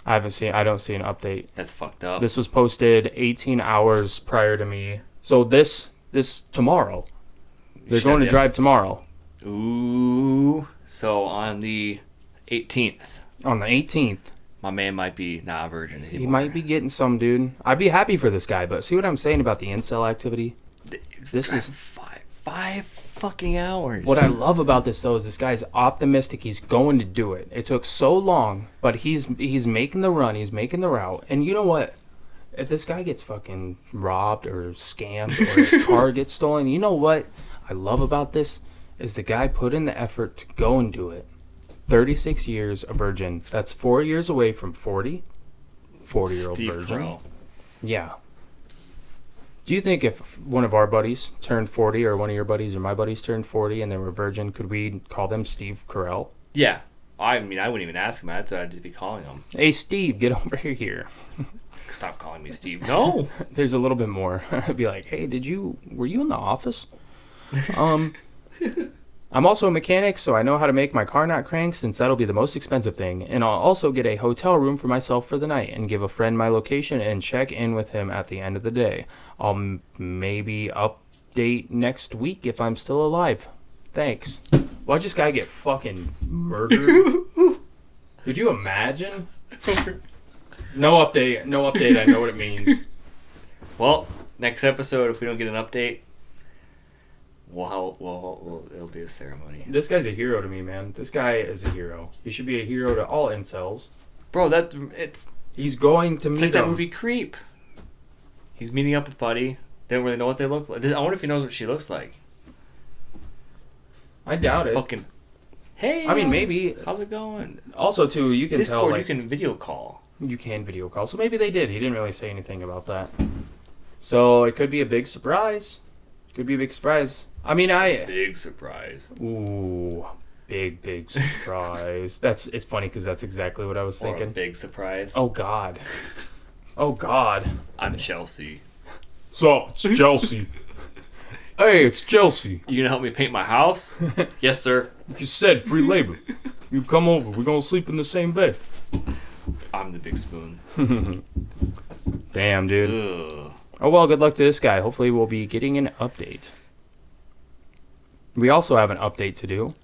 I don't see an update. That's fucked up. This was posted 18 hours prior to me. So this tomorrow. They're going to drive tomorrow. Ooh. So on the 18th, On the 18th. my man might be not a virgin anymore. He might be getting some, dude. I'd be happy for this guy, but see what I'm saying about the incel activity? This is... five fucking hours. What I love about this, though, is this guy's optimistic. He's going to do it. It took so long, but he's making the run. He's making the route. And you know what? If this guy gets fucking robbed or scammed or his car gets stolen, you know what I love about this? Is the guy put in the effort to go and do it. 36 years a virgin. That's 4 years away from 40. 40-year-old Steve virgin. Carell. Yeah. Do you think if one of our buddies turned 40 or one of your buddies or my buddies turned 40 and they were virgin, could we call them Steve Carell? Yeah. I mean, I wouldn't even ask him. I thought I'd just be calling him. Hey, Steve, get over here. Stop calling me Steve. No. There's a little bit more. I'd be like, hey, were you in the office? I'm also a mechanic, so I know how to make my car not crank since that'll be the most expensive thing. And I'll also get a hotel room for myself for the night and give a friend my location and check in with him at the end of the day. I'll maybe update next week if I'm still alive. Thanks. Watch this guy get fucking murdered. Could you imagine? No update. No update. I know what it means. Well, next episode, if we don't get an update, it'll be a ceremony. This guy's a hero to me, man. This guy is a hero. He should be a hero to all incels. Bro, it's He's going to meet like that them. movie Creep. He's meeting up with Buddy. They don't really know what they look like. I wonder if he knows what she looks like. I doubt it. Fucking, hey. I mean, maybe. How's it going? Also, too, you can Discord, tell, like, you can video call. you can video call. So maybe they did. He didn't really say anything about that. So it could be a big surprise. Could be a big surprise. I mean, Big surprise. Ooh, big surprise. It's funny because that's exactly what I was Or a thinking. big surprise. Oh, God. Oh, God. I'm Chelsea. So, it's Chelsea. Hey, it's Chelsea. You gonna help me paint my house? Yes, sir. You said free labor. You come over. We're going to sleep in the same bed. I'm the big spoon. Damn, dude. Ugh. Oh, well, good luck to this guy. Hopefully we'll be getting an update. We also have an update to do,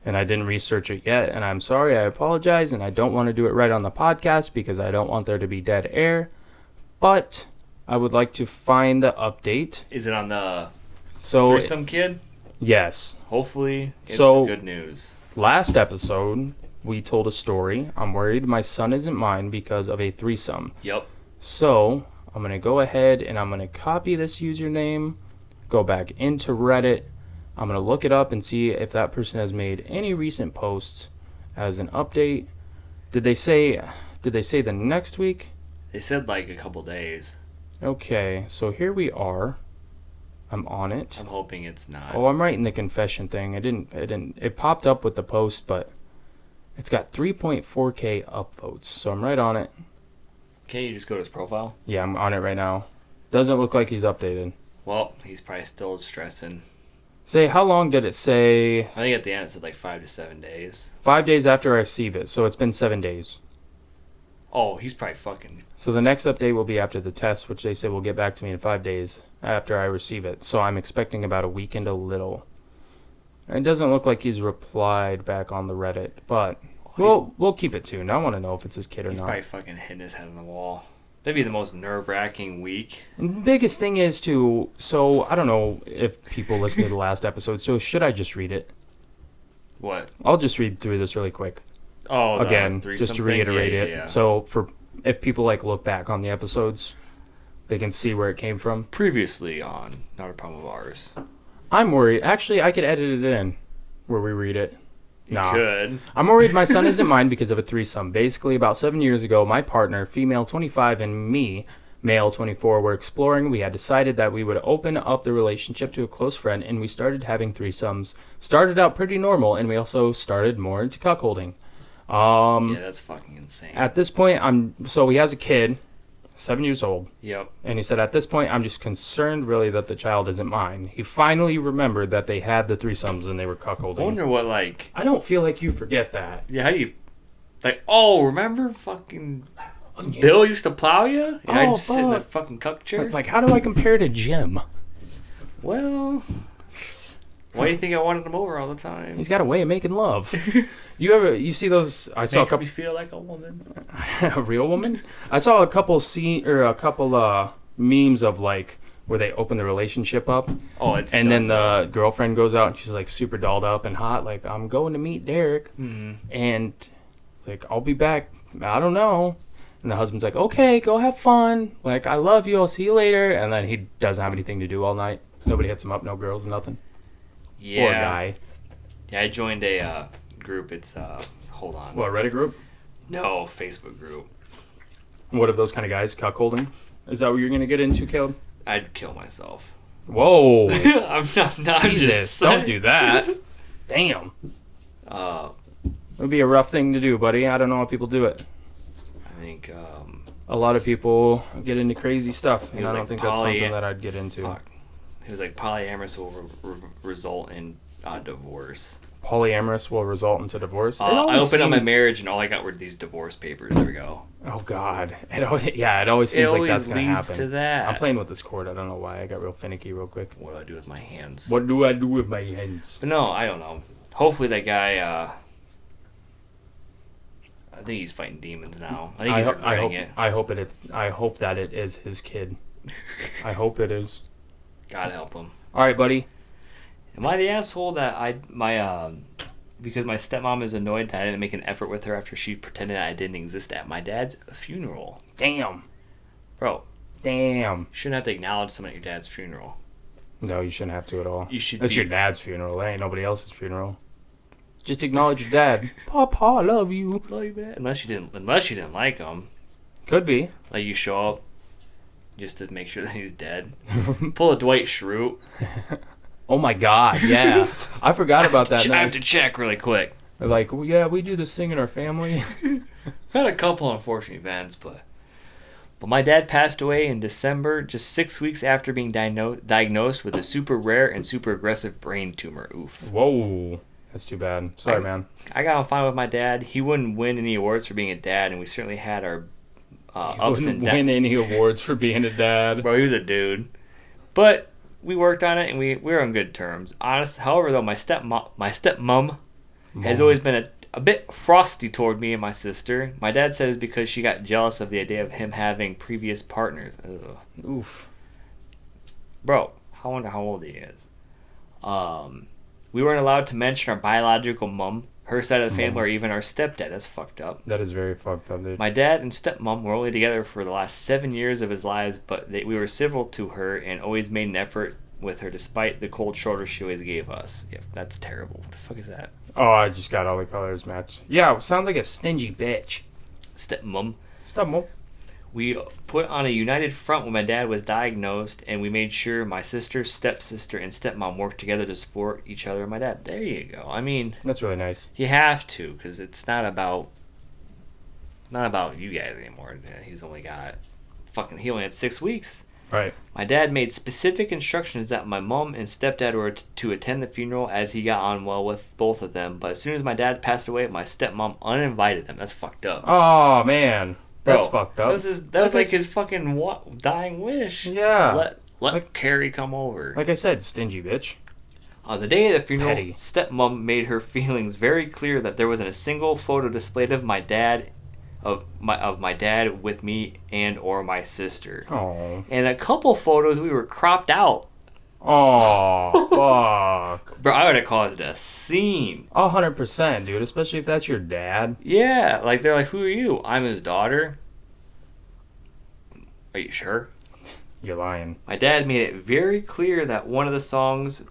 and I didn't research it yet, and I'm sorry. I apologize, and I don't want to do it right on the podcast because I don't want there to be dead air, but I would like to find the update. Is it on the So, threesome kid? yes. Hopefully, it's So- good news. Last episode, we told a story. I'm worried my son isn't mine because of a threesome. Yep. So, I'm going to go ahead and I'm going to copy this username, go back into Reddit. I'm going to look it up and see if that person has made any recent posts as an update. Did they say the next week? They said like a couple days. Okay, so here we are. I'm on it. I'm hoping it's not. Oh, I'm writing the confession thing. It popped up with the post, but it's got 3.4k upvotes. So I'm right on it. Can't you just go to his profile? Yeah, I'm on it right now. Doesn't look like he's updated. Well, he's probably still stressing. Say, how long did it say? I think at the end it said like 5 to 7 days. 5 days after I receive it, so it's been 7 days. Oh, he's probably fucking. So the next update will be after the test, which they said will get back to me in 5 days after I receive it. So I'm expecting about a week and a little. It doesn't look like he's replied back on the Reddit, but we'll keep it tuned. I want to know if it's his kid or He's not. probably fucking hitting his head on the wall. That'd be the most nerve-wracking week. And the biggest thing is to, so I don't know if people listen to the last episode, so should I just read it? What? I'll just read through this really quick. Oh, the again, threesome just to thing? reiterate Yeah, it. yeah. So if people like look back on the episodes, they can see where it came from. Previously on Not a Problem of Ours. I'm worried. Actually, I could edit it in where we read it. You could. I'm worried my son isn't mine because of a threesome. Basically, about 7 years ago, my partner, female 25, and me, male 24, were exploring. We had decided that we would open up the relationship to a close friend, and we started having threesomes. Started out pretty normal, and we also started more into cuckolding. Yeah, that's fucking insane. At this point, so he has a kid, 7 years old. Yep. And he said, at this point, I'm just concerned, really, that the child isn't mine. He finally remembered that they had the threesomes and they were cuckolding. I wonder what, like... I don't feel like you forget that. Yeah, how do you... Like, oh, remember fucking... Bill used to plow you? Yeah, I'd just sit in the fucking cuck chair? Like, how do I compare to Jim? Well... Why do you think I wanted him over all the time? He's got a way of making love. You see those? I saw a Makes couple. me feel like a woman. A real woman? I saw a couple memes of like where they open the relationship up. Oh, it's and then done, the girlfriend goes out and she's like super dolled up and hot, like I'm going to meet Derek, and like I'll be back. I don't know. And the husband's like, okay, go have fun. Like I love you. I'll see you later. And then he doesn't have anything to do all night. Nobody hits him up. No girls. Nothing. Yeah. Poor guy. Yeah, I joined a group. It's hold on. What, Reddit group? No, Facebook group. What of those kind of guys? Cuckolding? Is that what you're gonna get into, Caleb? I'd kill myself. Whoa. I'm not. Jesus, don't do that. Damn. Uh, It would be a rough thing to do, buddy. I don't know how people do it. I think A lot of people get into crazy stuff, and was I don't like think that's something that I'd get into. fuck. It was like polyamorous will result in divorce. Polyamorous will result into divorce. I opened up my marriage and all I got were these divorce papers. There we go. Oh God! It always seems like that's gonna happen. To that. I'm playing with this cord. I don't know why. I got real finicky real quick. What do I do with my hands? What do I do with my hands? But no, I don't know. Hopefully that guy. I think he's fighting demons now. I think he's regretting it. I hope that it is his kid. I hope it is. God help him. All right, buddy. Am I the asshole that because my stepmom is annoyed that I didn't make an effort with her after she pretended I didn't exist at my dad's funeral? Damn. Bro. Damn. You shouldn't have to acknowledge someone at your dad's funeral. No, you shouldn't have to at all. You should. That's your dad's funeral. That ain't nobody else's funeral. Just acknowledge your dad. Papa, I love you. Love you, man. Unless you didn't like him. Could be. Like you show up just to make sure that he's dead. Pull a Dwight Schrute. Oh my God, yeah. I forgot about that. I have to check really quick. They're like, well, yeah, we do this thing in our family. Had a couple unfortunate events, but my dad passed away in December, just 6 weeks after being diagnosed with a super rare and super aggressive brain tumor. Oof. Whoa. That's too bad. Sorry, man. I got on fine with my dad. He wouldn't win any awards for being a dad, and we certainly had our ups and downs. Win any awards for being a dad. Bro, he was a dude. But we worked on it, and we were on good terms. However, though, my stepmom has always been a bit frosty toward me and my sister. My dad said it's because she got jealous of the idea of him having previous partners. Ugh. Oof. Bro, I wonder how old he is. We weren't allowed to mention our biological mom, her side of the family, or even our stepdad. That's fucked up. That is very fucked up, dude. My dad and stepmom were only together for the last 7 years of his lives, but we were civil to her and always made an effort with her despite the cold shoulder she always gave us. Yeah, that's terrible. What the fuck is that? Oh, I just got all the colors matched. Yeah, sounds like a stingy bitch. Stepmom. Stepmom. We put on a united front when my dad was diagnosed, and we made sure my sister, stepsister, and stepmom worked together to support each other and my dad. There you go. I mean, that's really nice. You have to, because it's not about you guys anymore. He only had 6 weeks. Right. My dad made specific instructions that my mom and stepdad were to attend the funeral as he got on well with both of them. But as soon as my dad passed away, my stepmom uninvited them. That's fucked up. Oh, man. That's fucked up. That was like his fucking dying wish. Yeah. Let Carrie come over. Like I said, stingy bitch. On the day of the funeral, stepmom made her feelings very clear that there wasn't a single photo displayed of my dad with me and or my sister. Oh. And a couple photos we were cropped out. Oh, fuck. Bro, I would have caused a scene. 100%, dude. Especially if that's your dad. Yeah, like they're like, who are you? I'm his daughter. Are you sure? You're lying. My dad made it very clear that one of the songs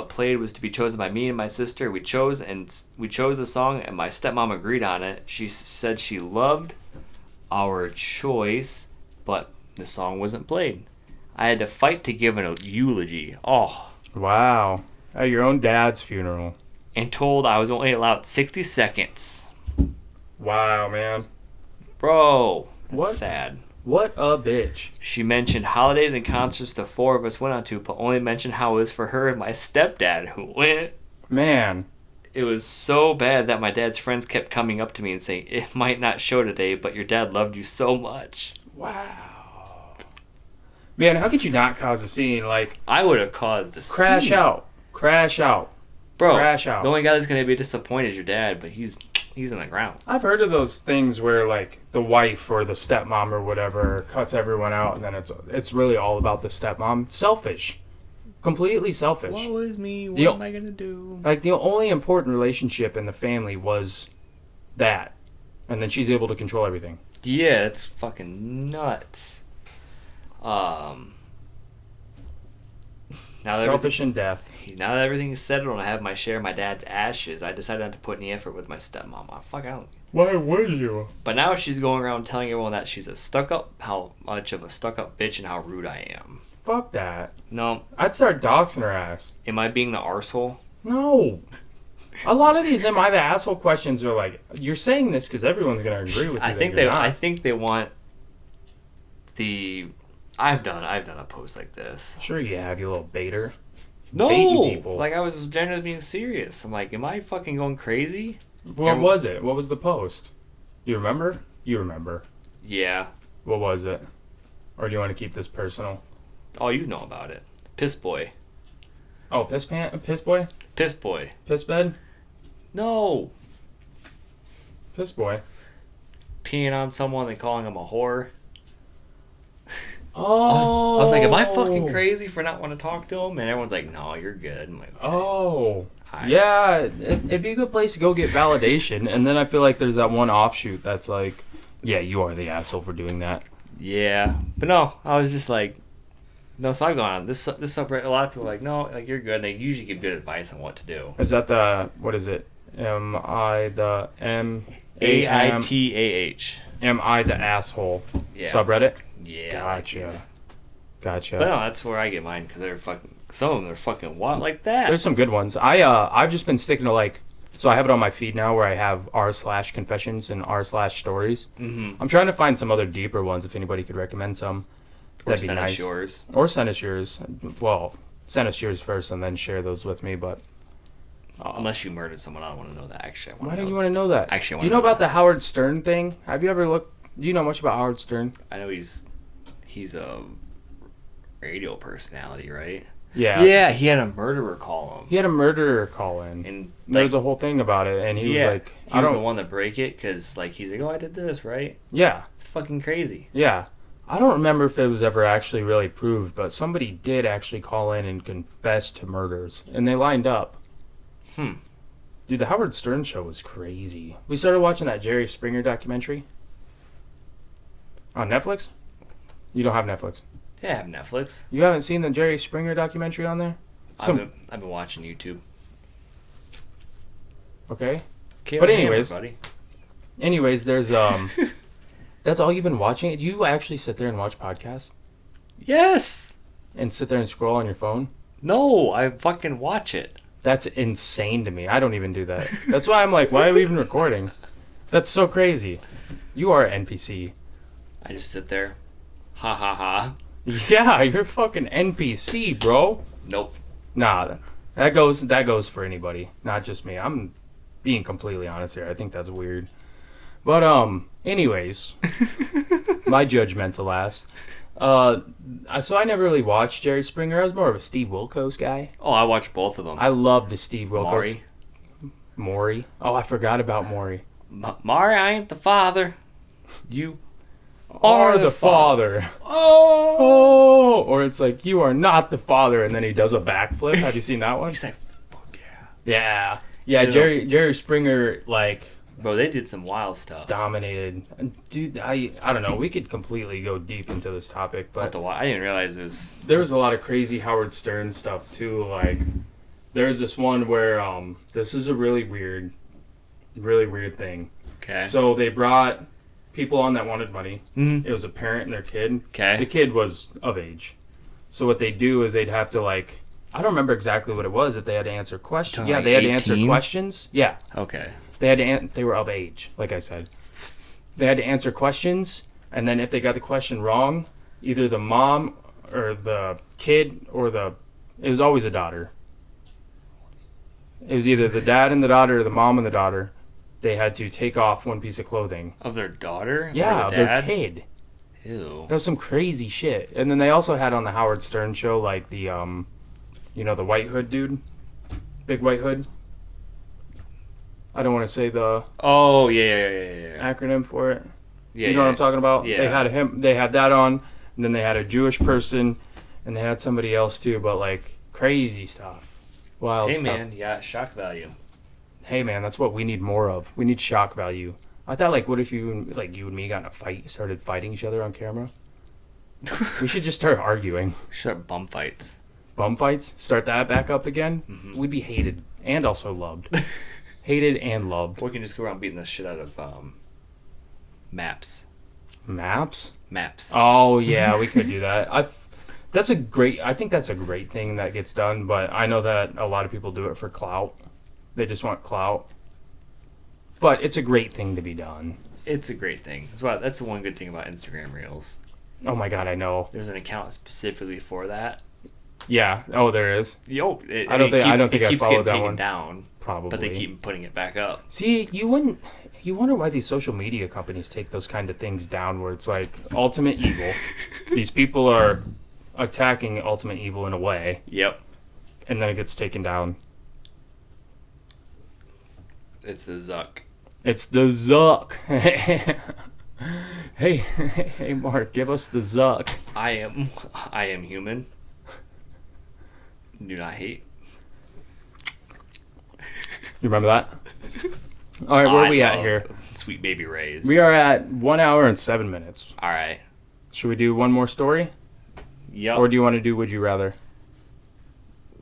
played was to be chosen by me and my sister. We chose the song, and my stepmom agreed on it. She said she loved our choice, but the song wasn't played. I had to fight to give it a eulogy. Oh. Wow. At your own dad's funeral. And told I was only allowed 60 seconds. Wow, man. Bro, that's What? sad. What a bitch. She mentioned holidays and concerts the four of us went on to, but only mentioned how it was for her and my stepdad who went. Man. It was so bad that my dad's friends kept coming up to me and saying, it might not show today, but your dad loved you so much. Wow. Man, how could you not cause a scene? Like, I would have caused a crash scene. out. Crash out. Bro, Crash out. the only guy that's going to be disappointed is your dad, but he's in the ground. I've heard of those things where, like, the wife or the stepmom or whatever cuts everyone out, and then it's really all about the stepmom. Selfish. Completely selfish. What was me? What The- am I going to do? Like, the only important relationship in the family was that. And then she's able to control everything. Yeah, it's fucking nuts. Now that Selfish in death. Now that everything's settled and I have my share of my dad's ashes, I decided not to put any effort with my stepmom. I don't. Why would you? But now she's going around telling everyone that she's how much of a stuck-up bitch and how rude I am. Fuck that. No, I'd start doxing her ass. am I being the arsehole? No. A lot of these "am I the asshole" questions are like, you're saying this because everyone's gonna agree with you. I think they want the. I've done a post like this. Sure you have, you little baiter. No, Baiting people. like I was genuinely being serious. I'm like, am I fucking going crazy? What was it? What was the post? You remember? You remember. Yeah. What was it? Or do you want to keep this personal? Oh, you know about it. Piss boy. Oh, piss boy? Piss boy. Piss bed? No. Piss boy. Peeing on someone and calling them a whore. Oh. I was like, am I fucking crazy for not wanting to talk to him? And everyone's like, no, you're good. I'm like, Oh. Yeah, it'd be a good place to go get validation. And then I feel like there's that one offshoot that's like, yeah, you are the asshole for doing that. yeah. But no, I was just like, no, so I've gone on this subreddit. A lot of people are like, no, like you're good. And they usually give good advice on what to do. Is that what is it? Am I the asshole? Yeah. Subreddit? Yeah. Gotcha. Gotcha. But no, that's where I get mine because they're fucking. Some of them are fucking what like that. There's some good ones. I've just been sticking to like, so I have it on my feed now where I have r/confessions and r/stories. Mm-hmm. I'm trying to find some other deeper ones if anybody could recommend some. Or That'd be send nice. us yours. Or send us yours. Well, send us yours first and then share those with me. But Unless you murdered someone, I don't want to know that. Actually, why do you want to know that? Actually, I do you wanna know know about the Howard Stern thing? Have you ever looked? Do you know much about Howard Stern? I know he's a radio personality, right? Yeah. Yeah, he had a murderer call him. He had a murderer call in. And There was a whole thing about it, and he was like, he was the one to break it because like he's like, oh, I did this, right? Yeah. It's fucking crazy. Yeah. I don't remember if it was ever actually really proved, but somebody did actually call in and confess to murders, and they lined up. Dude, the Howard Stern show was crazy. We started watching that Jerry Springer documentary on Netflix. You don't have Netflix. Yeah, I have Netflix. You haven't seen the Jerry Springer documentary on there? I've been watching YouTube. Okay. Caleb But and Caine, anyways, buddy. there's that's all you've been watching? Do you actually sit there and watch podcasts Yes. and sit there and scroll on your phone? No, I fucking watch it. That's insane to me. I don't even do that. That's why I'm like, why are we even recording? That's so crazy. You are an NPC. I just sit there. Ha ha ha. Yeah, you're fucking NPC, bro. Nope. Nah, that goes for anybody, not just me. I'm being completely honest here. I think that's weird. But anyways, my judgmental ass. So I never really watched Jerry Springer. I was more of a Steve Wilkos guy. Oh, I watched both of them. I loved the Steve Wilkos. Maury. Oh, I forgot about Maury. Maury, I ain't the father. You are the father. Oh, or it's like, you are not the father, and then he does a backflip. Have you seen that one? He's like, fuck yeah. Yeah. You know- Jerry Springer like Bro, they did some wild stuff. dominated. Dude, I don't know. We could completely go deep into this topic, but I didn't realize it was. there was a lot of crazy Howard Stern stuff too. Like, there's this one where this is a really weird thing. Okay. So they brought people on that wanted money. Mhm. It was a parent and their kid. Okay. The kid was of age. So what they do is they'd have to like, I don't remember exactly what it was, if they had to answer questions. Kinda Yeah, like they had to answer 18? questions. Yeah. Okay. They were of age, like I said. They had to answer questions, and then if they got the question wrong, either the mom or the kid or it was always a daughter. It was either the dad and the daughter or the mom and the daughter. They had to take off one piece of clothing. Of their daughter? Yeah, Or of the their dad? kid. Ew. That was some crazy shit. And then they also had on the Howard Stern show, like the, the white hood dude. Big white hood. I don't want to say the Oh, yeah. acronym for it. Yeah, You know what I'm talking about? Yeah. They had that on, and then they had a Jewish person, and they had somebody else too, but like crazy stuff. Wild Hey, stuff. man, yeah, shock value. Hey man, that's what we need more of. We need shock value. I thought, like, what if you and me got in a fight, started fighting each other on camera? We should just start arguing. Start bum fights. Bum fights? Start that back up again? Mhm. We'd be hated and also loved. Hated and loved. Or we can just go around beating the shit out of maps. Maps? Maps. Oh yeah, we could do that. I think that's a great thing that gets done, but I know that a lot of people do it for clout. They just want clout. But it's a great thing to be done. It's a great thing. That's the one good thing about Instagram Reels. Oh my god, I know. There's an account specifically for that. Yeah. Oh, there is. Yo, I don't think I keeps followed getting that taken one. down, Probably. but they keep putting it back up. See, you wonder why these social media companies take those kind of things down, where it's like ultimate evil. These people are attacking ultimate evil in a way, Yep. and then it gets taken down. It's a Zuck. It's the Zuck. Hey, Mark, give us the Zuck. I am human. Do not hate. You remember that? All right, where are we at here? Sweet Baby Ray's. We are at 1 hour and 7 minutes. All right. Should we do one more story? Yep. Or do you want to do Would You Rather?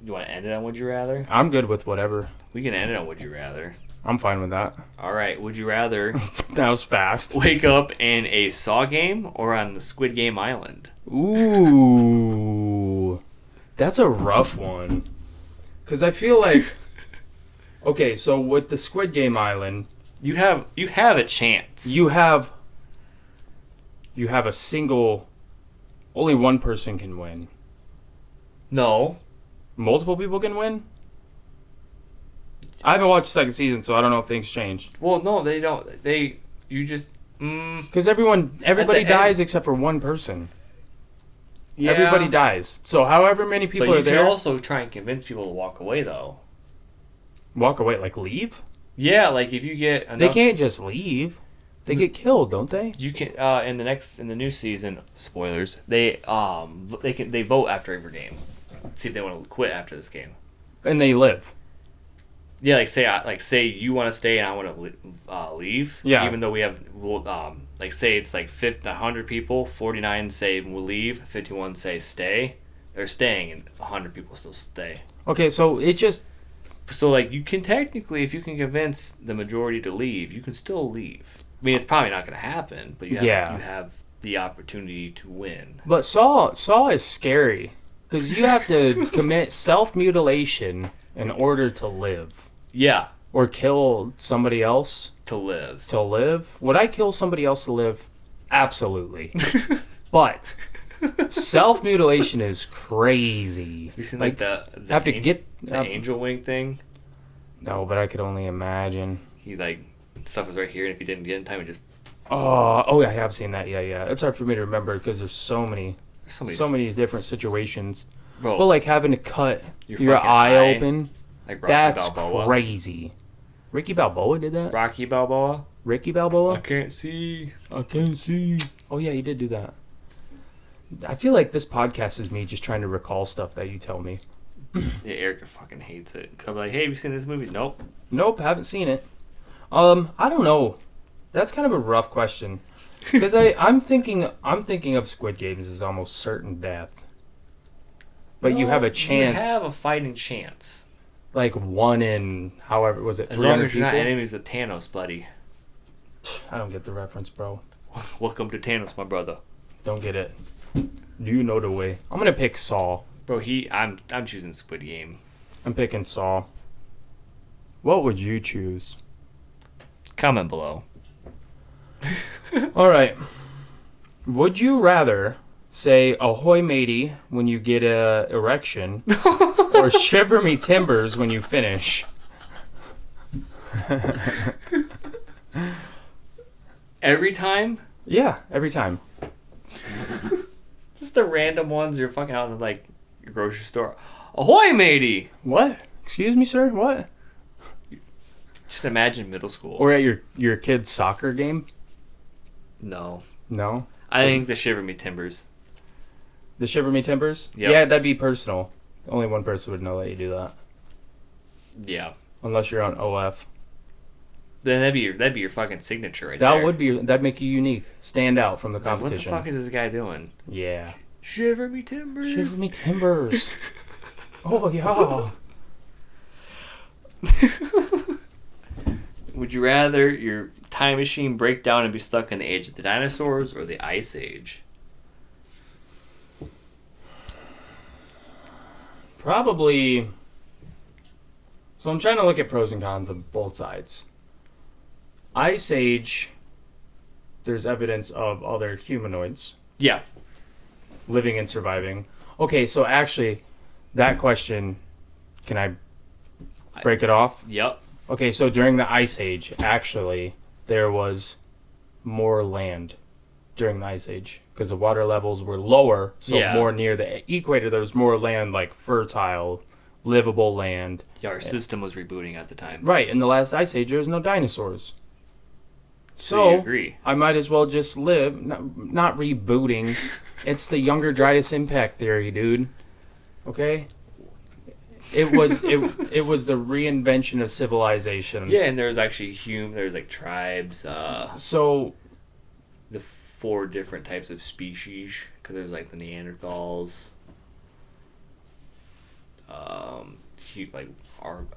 You want to end it on Would You Rather? I'm good with whatever. We can end it on Would You Rather. I'm fine with that. All right. Would you rather That was fast. wake up in a Saw game or on the Squid Game Island? Ooh. That's a rough one. Because I feel like... Okay, so with the Squid Game Island... You have a chance. You have a single... Only one person can win. No. Multiple people can win? I haven't watched the second season, so I don't know if things changed. Well, no, they don't. You just. Because everybody end- dies except for one person. Yeah. Everybody dies. So however many people But are you there... can also try and convince people to walk away, though. Walk away, like leave? Yeah, like if you get enough, They can't just leave. They get killed, don't they? You can in the new season. Spoilers. They vote after every game. See if they want to quit after this game. And they live. Yeah, say you want to stay and I want to leave. Yeah. Even though say it's like 100 people, 49 say we'll leave, 51 say stay. They're staying, and 100 people still stay. Okay, so it just... So like you can technically, if you can convince the majority to leave, you can still leave. I mean, it's probably not going to happen, but you have the opportunity to win. But Saw is scary. Because you have to commit self-mutilation in order to live. Yeah, Or kill somebody else to live. to live. Would I kill somebody else to live? Absolutely. But self-mutilation is crazy. You seen like the have to get... the angel wing thing? No, but I could only imagine. He like stuff was right here, and if he didn't get in time, he just Oh, I have seen that. Yeah. It's hard for me to remember because there's so many different situations. Bro, But like having to cut your fucking eye open, like Rocky that's Balboa. crazy. Ricky Balboa did that? Rocky Balboa. Ricky Balboa? can't see. I can't see. Oh, yeah, you did do that. I feel like this podcast is me just trying to recall stuff that you tell me. Yeah, Erica fucking hates it. Cause I'm like, hey, have you seen this movie? Nope. Nope, haven't seen it. I don't know. That's kind of a rough question. Because I'm thinking of Squid Games as almost certain death. But you have a chance. You have a fighting chance. Like 1 in, however, was it 300 As long as people? you're not enemies with Thanos, buddy. I don't get the reference, bro. Welcome to Thanos, my brother. Don't get it. Do you know the way? I'm going to pick Saw. Bro, I'm choosing Squid Game. I'm picking Saw. What would you choose? Comment below. All right. Would you rather say ahoy matey when you get a erection or shiver me timbers when you finish? Every time? Yeah, every time. Just the random ones you're fucking out in like your grocery store. Ahoy, matey! What? Excuse me, sir? What? Just imagine middle school. Or at your kid's soccer game? No. No? I think the Shiver Me Timbers. The shiver me timbers? Yep. Yeah, that'd be personal. Only one person would know that you do that. Yeah. Unless you're on OF. Then that'd be your fucking signature right there. That'd make you unique. Stand out from the Like, competition. what the fuck is this guy doing? Yeah. Shiver Me Timbers. Shiver me timbers. Oh, yeah. Would you rather your time machine break down and be stuck in the age of the dinosaurs or the Ice Age? Probably. So I'm trying to look at pros and cons of both sides. Ice Age, there's evidence of other humanoids Yeah. living and surviving. Okay, so actually, that question, can I break it off? Yep. Okay, so during the Ice Age, actually, there was more land during the Ice Age because the water levels were lower, so Yeah. more near the equator. There was more land, like fertile, livable land. Yeah, our system was rebooting at the time. Right, in the last Ice Age, there was no dinosaurs. So you agree? I might as well just live, not rebooting. It's the younger Dryas impact theory, dude. Okay? It was it was the reinvention of civilization. Yeah, and there was actually there's like tribes, So the 4 different types of species, because there's like the Neanderthals, like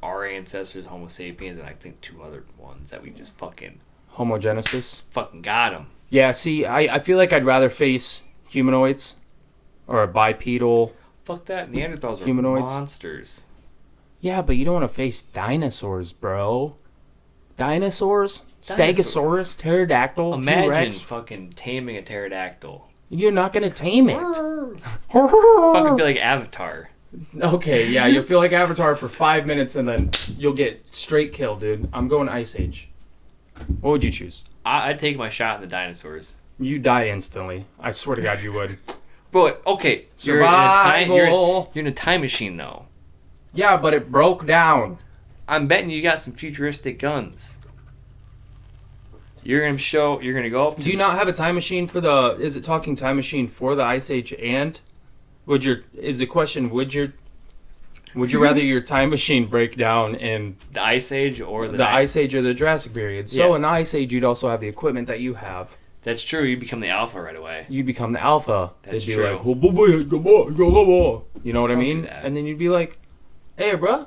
our ancestors, Homo sapiens, and I think 2 other ones that we just fucking homogenesis. got them. Yeah, see, I feel like I'd rather face humanoids or a bipedal. Fuck that, Neanderthals are Humanoids. monsters. Yeah, but you don't want to face dinosaurs, bro. Dinosaurs? Stegosaurus? Pterodactyl? Imagine T-Rex? fucking taming a pterodactyl. You're not going to tame it. Fucking feel like Avatar. Okay, yeah, you'll feel like Avatar for 5 minutes and then you'll get straight kill, dude. I'm going Ice Age. What would you choose? I'd take my shot in the dinosaurs. You die instantly. I swear to God you would. Bro, okay, Survival. you're in a time machine though. Yeah, but it broke down. I'm betting you got some futuristic guns. You're gonna go up to Do you not have a time machine for the... Is it talking time machine for the Ice Age and... Would you rather your time machine break down in the Ice Age or the Ice Age or the Jurassic period? So Yeah. in the Ice Age, you'd also have the equipment that you have. That's true, you become the alpha right away. You'd become the alpha. That's They'd be true. like, "Oh, boy, go, boy, go, go, boy." You know what I Don't do mean? that. And then you'd be like, "Hey, bro,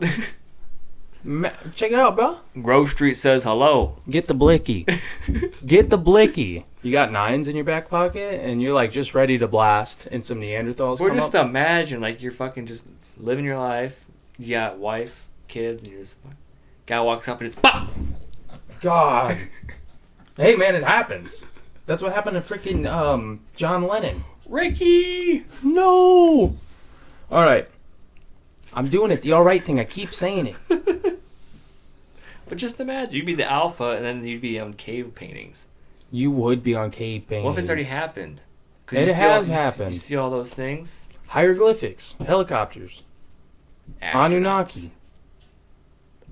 check it out, bro. Grove Street says hello. Get the blicky. Get the blicky." You got 9s in your back pocket, and you're like just ready to blast, and some Neanderthals Or come just up. imagine like you're fucking just living your life. You got wife, kids, and you're just guy walks up and just pop. God. Hey, man, it happens. That's what happened to freaking John Lennon. Ricky. No. All right. I'm doing it the all right thing. I keep saying it. But just imagine you'd be the alpha, and then you'd be on cave paintings. You would be on cave paintings. What if it's already happened? 'Cause It you see all- has happened. You see all those things? Hieroglyphics, helicopters, Astronauts. Anunnaki.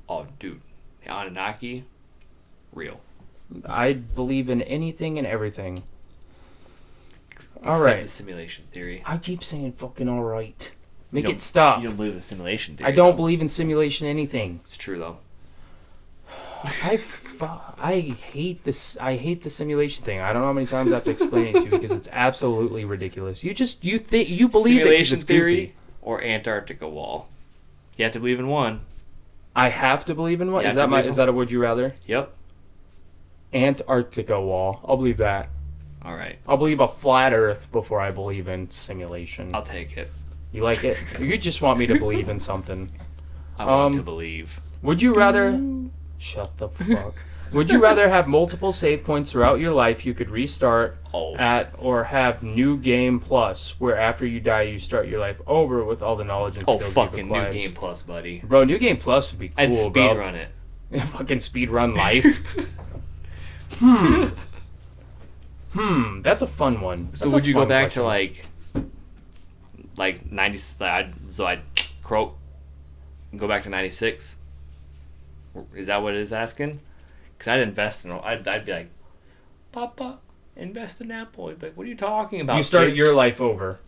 Oh, dude. The Anunnaki, real. I believe in anything and everything. All Except right. the simulation theory. I keep saying fucking all right. Make You it don't- stop. You don't believe the simulation theory. I don't though. believe in simulation anything. It's true though. I hate this. I hate the simulation thing. I don't know how many times I have to explain it to you because it's absolutely ridiculous. You think you believe it because Simulation it's theory goofy. or Antarctica wall. You have to believe in one. I have to believe in what? You Is have that to my? believe Is in- that a would you rather? Yep. Antarctica wall. I'll believe that. All right. I'll believe a flat Earth before I believe in simulation. I'll take it. You like it? You just want me to believe in something. I want to believe. Would you rather? Shut the fuck. Would you rather have multiple save points throughout your life you could restart at, or have New Game Plus, where after you die you start your life over with all the knowledge and Oh, skills fucking you've New acquired? Game Plus, buddy. Bro, New Game Plus would be cool, I'd bro. speedrun it. Fucking speedrun life. That's a fun one. So That's a would you go fun back question. to like 90? So I'd croak and go back to 96. Is that what it's asking? Because I'd invest in. I'd be like, Papa, invest in Apple. He'd be like, what are you talking about? You start kid? your life over.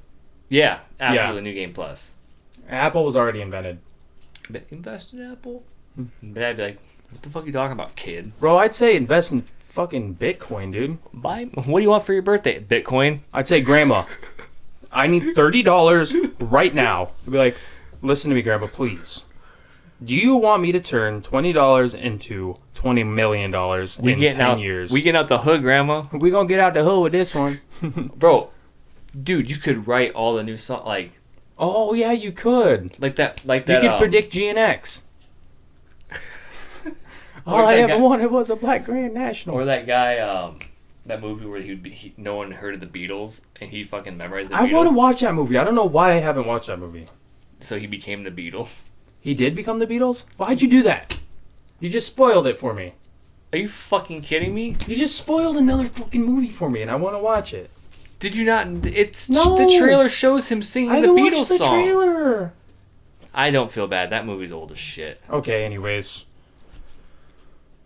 Yeah, absolutely. New Game Plus. Apple was already invented. But invest in Apple. But I'd be like, what the fuck are you talking about, kid? Bro, I'd say invest in fucking Bitcoin, dude. Buy. What do you want for your birthday? Bitcoin. I'd say, Grandma, I need $30 right now. I'd be like, listen to me, Grandma, please. Do you want me to turn $20 into $20 million in 10 years? We getting out the hood, Grandma. We gonna get out the hood with this one. Bro, dude, you could write all the new songs Oh, yeah, you could. like that. You could predict G and X. All I ever wanted was a black Grand National. Or that guy, that movie where no one heard of the Beatles and he fucking memorized the I Beatles. want to watch that movie. I don't know why I haven't watched that movie. So he became the Beatles. He did become the Beatles? Why'd you do that? You just spoiled it for me. Are you fucking kidding me? You just spoiled another fucking movie for me, and I want to watch it. Did you not? It's No. the trailer shows him singing I the didn't Beatles watch the song. trailer. I don't feel bad. That movie's old as shit. Okay, anyways.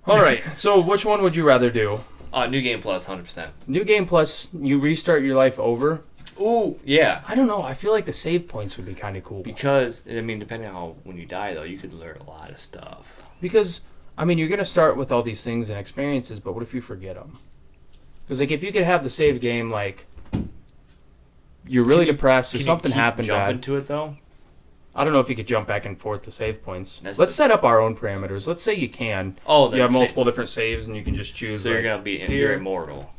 All right, so which one would you rather do? New Game Plus, 100%. New Game Plus, you restart your life over? Ooh, yeah. I don't know. I feel like the save points would be kind of cool. Because I mean, depending on how when you die though, you could learn a lot of stuff. Because, I mean, you're going to start with all these things and experiences, but what if you forget them? Because, like, if you could have the save game, like, you're really depressed or something happened Jump bad. into it though. I don't know if you could jump back and forth to save points. That's Let's the- set up our own parameters. Let's say you can. Oh, You have multiple different saves, and you can just choose. So you're like, gonna be here. you're immortal.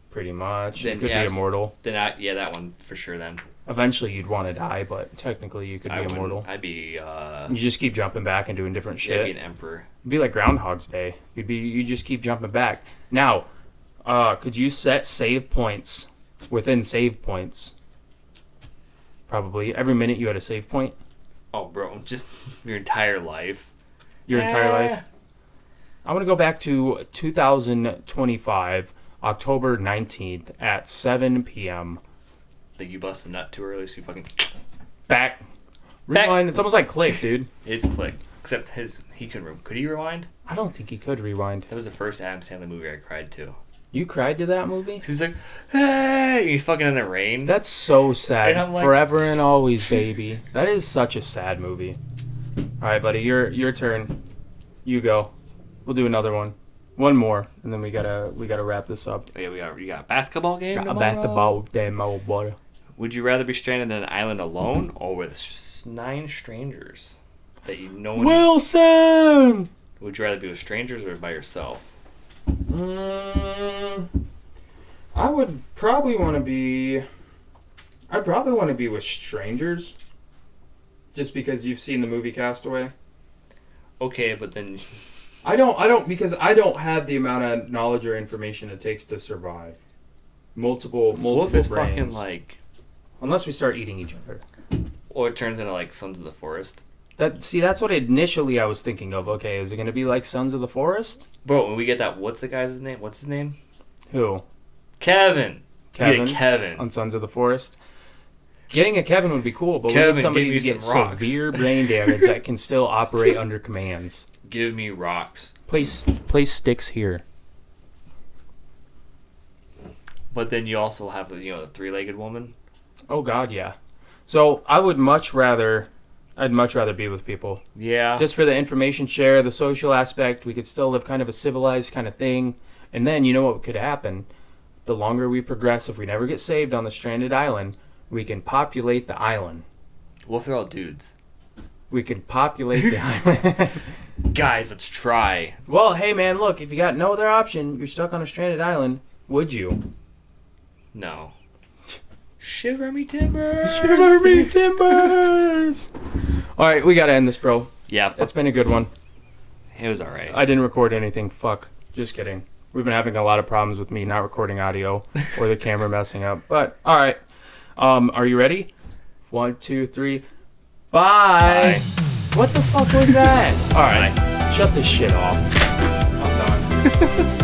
Pretty much. Then, you could yeah, be immortal. Then that one for sure. Then Eventually, you'd want to die, but technically, you could be immortal. I'd be You just keep jumping back and doing different I'd shit. be an emperor. It'd be like Groundhog's Day. You just keep jumping back. Now, could you set save points within save points? Probably every minute you had a save point. Oh, bro, just your entire life. Your entire life. I want to go back to 2025, October 19th at 7 p.m. Like you bust a nut too early, so you fucking Back. Rewind. It's almost like Click, dude. it's click. Except could he rewind? I don't think he could rewind. That was the first Adam Sandler movie I cried to. You cried to that movie? He's like, hey, he's fucking in the rain. That's so sad. And I'm like- Forever and always, baby. That is such a sad movie. All right, buddy, your turn. You go. We'll do another one. One more, and then we gotta wrap this up. Oh, yeah, you got a basketball game Got a tomorrow? basketball game, old boy. Would you rather be stranded on an island alone or with 9 strangers that you know? Wilson. Would you rather be with strangers or by yourself? I would probably want to be. I'd probably want to be with strangers. Just because you've seen the movie Castaway. Okay, but then I don't because I don't have the amount of knowledge or information it takes to survive. Multiple what if it's brains. fucking like, Unless we start eating each other. or it turns into like Sons of the Forest? That's what initially I was thinking of. Okay, is it gonna be like Sons of the Forest? Bro, when we get that, what's the guy's name? What's his name? Who? Kevin. Kevin. We get Kevin. On Sons of the Forest. Getting a Kevin would be cool, but we Kevin, need somebody give me to get some rocks. severe brain damage that can still operate under commands. Give me rocks. Place sticks here. But then you also have the three-legged woman. Oh God, yeah. So I'd much rather be with people. Yeah. Just for the information share, the social aspect, we could still live kind of a civilized kind of thing. And then you know what could happen? The longer we progress, if we never get saved on the stranded island, we can populate the island. What if they're all dudes? We can populate the island. Guys, let's try. Well, hey man, look, if you got no other option, you're stuck on a stranded island, would you? No. Shiver me timbers. Shiver me timbers. All right, we gotta end this, bro. Yeah. It's been a good one. It was alright. I didn't record anything. Fuck. Just kidding. We've been having a lot of problems with me not recording audio or the camera messing up. But all right. Are you ready? 1, 2, 3. Bye. What the fuck was that? All right. Shut this shit off. I'm done.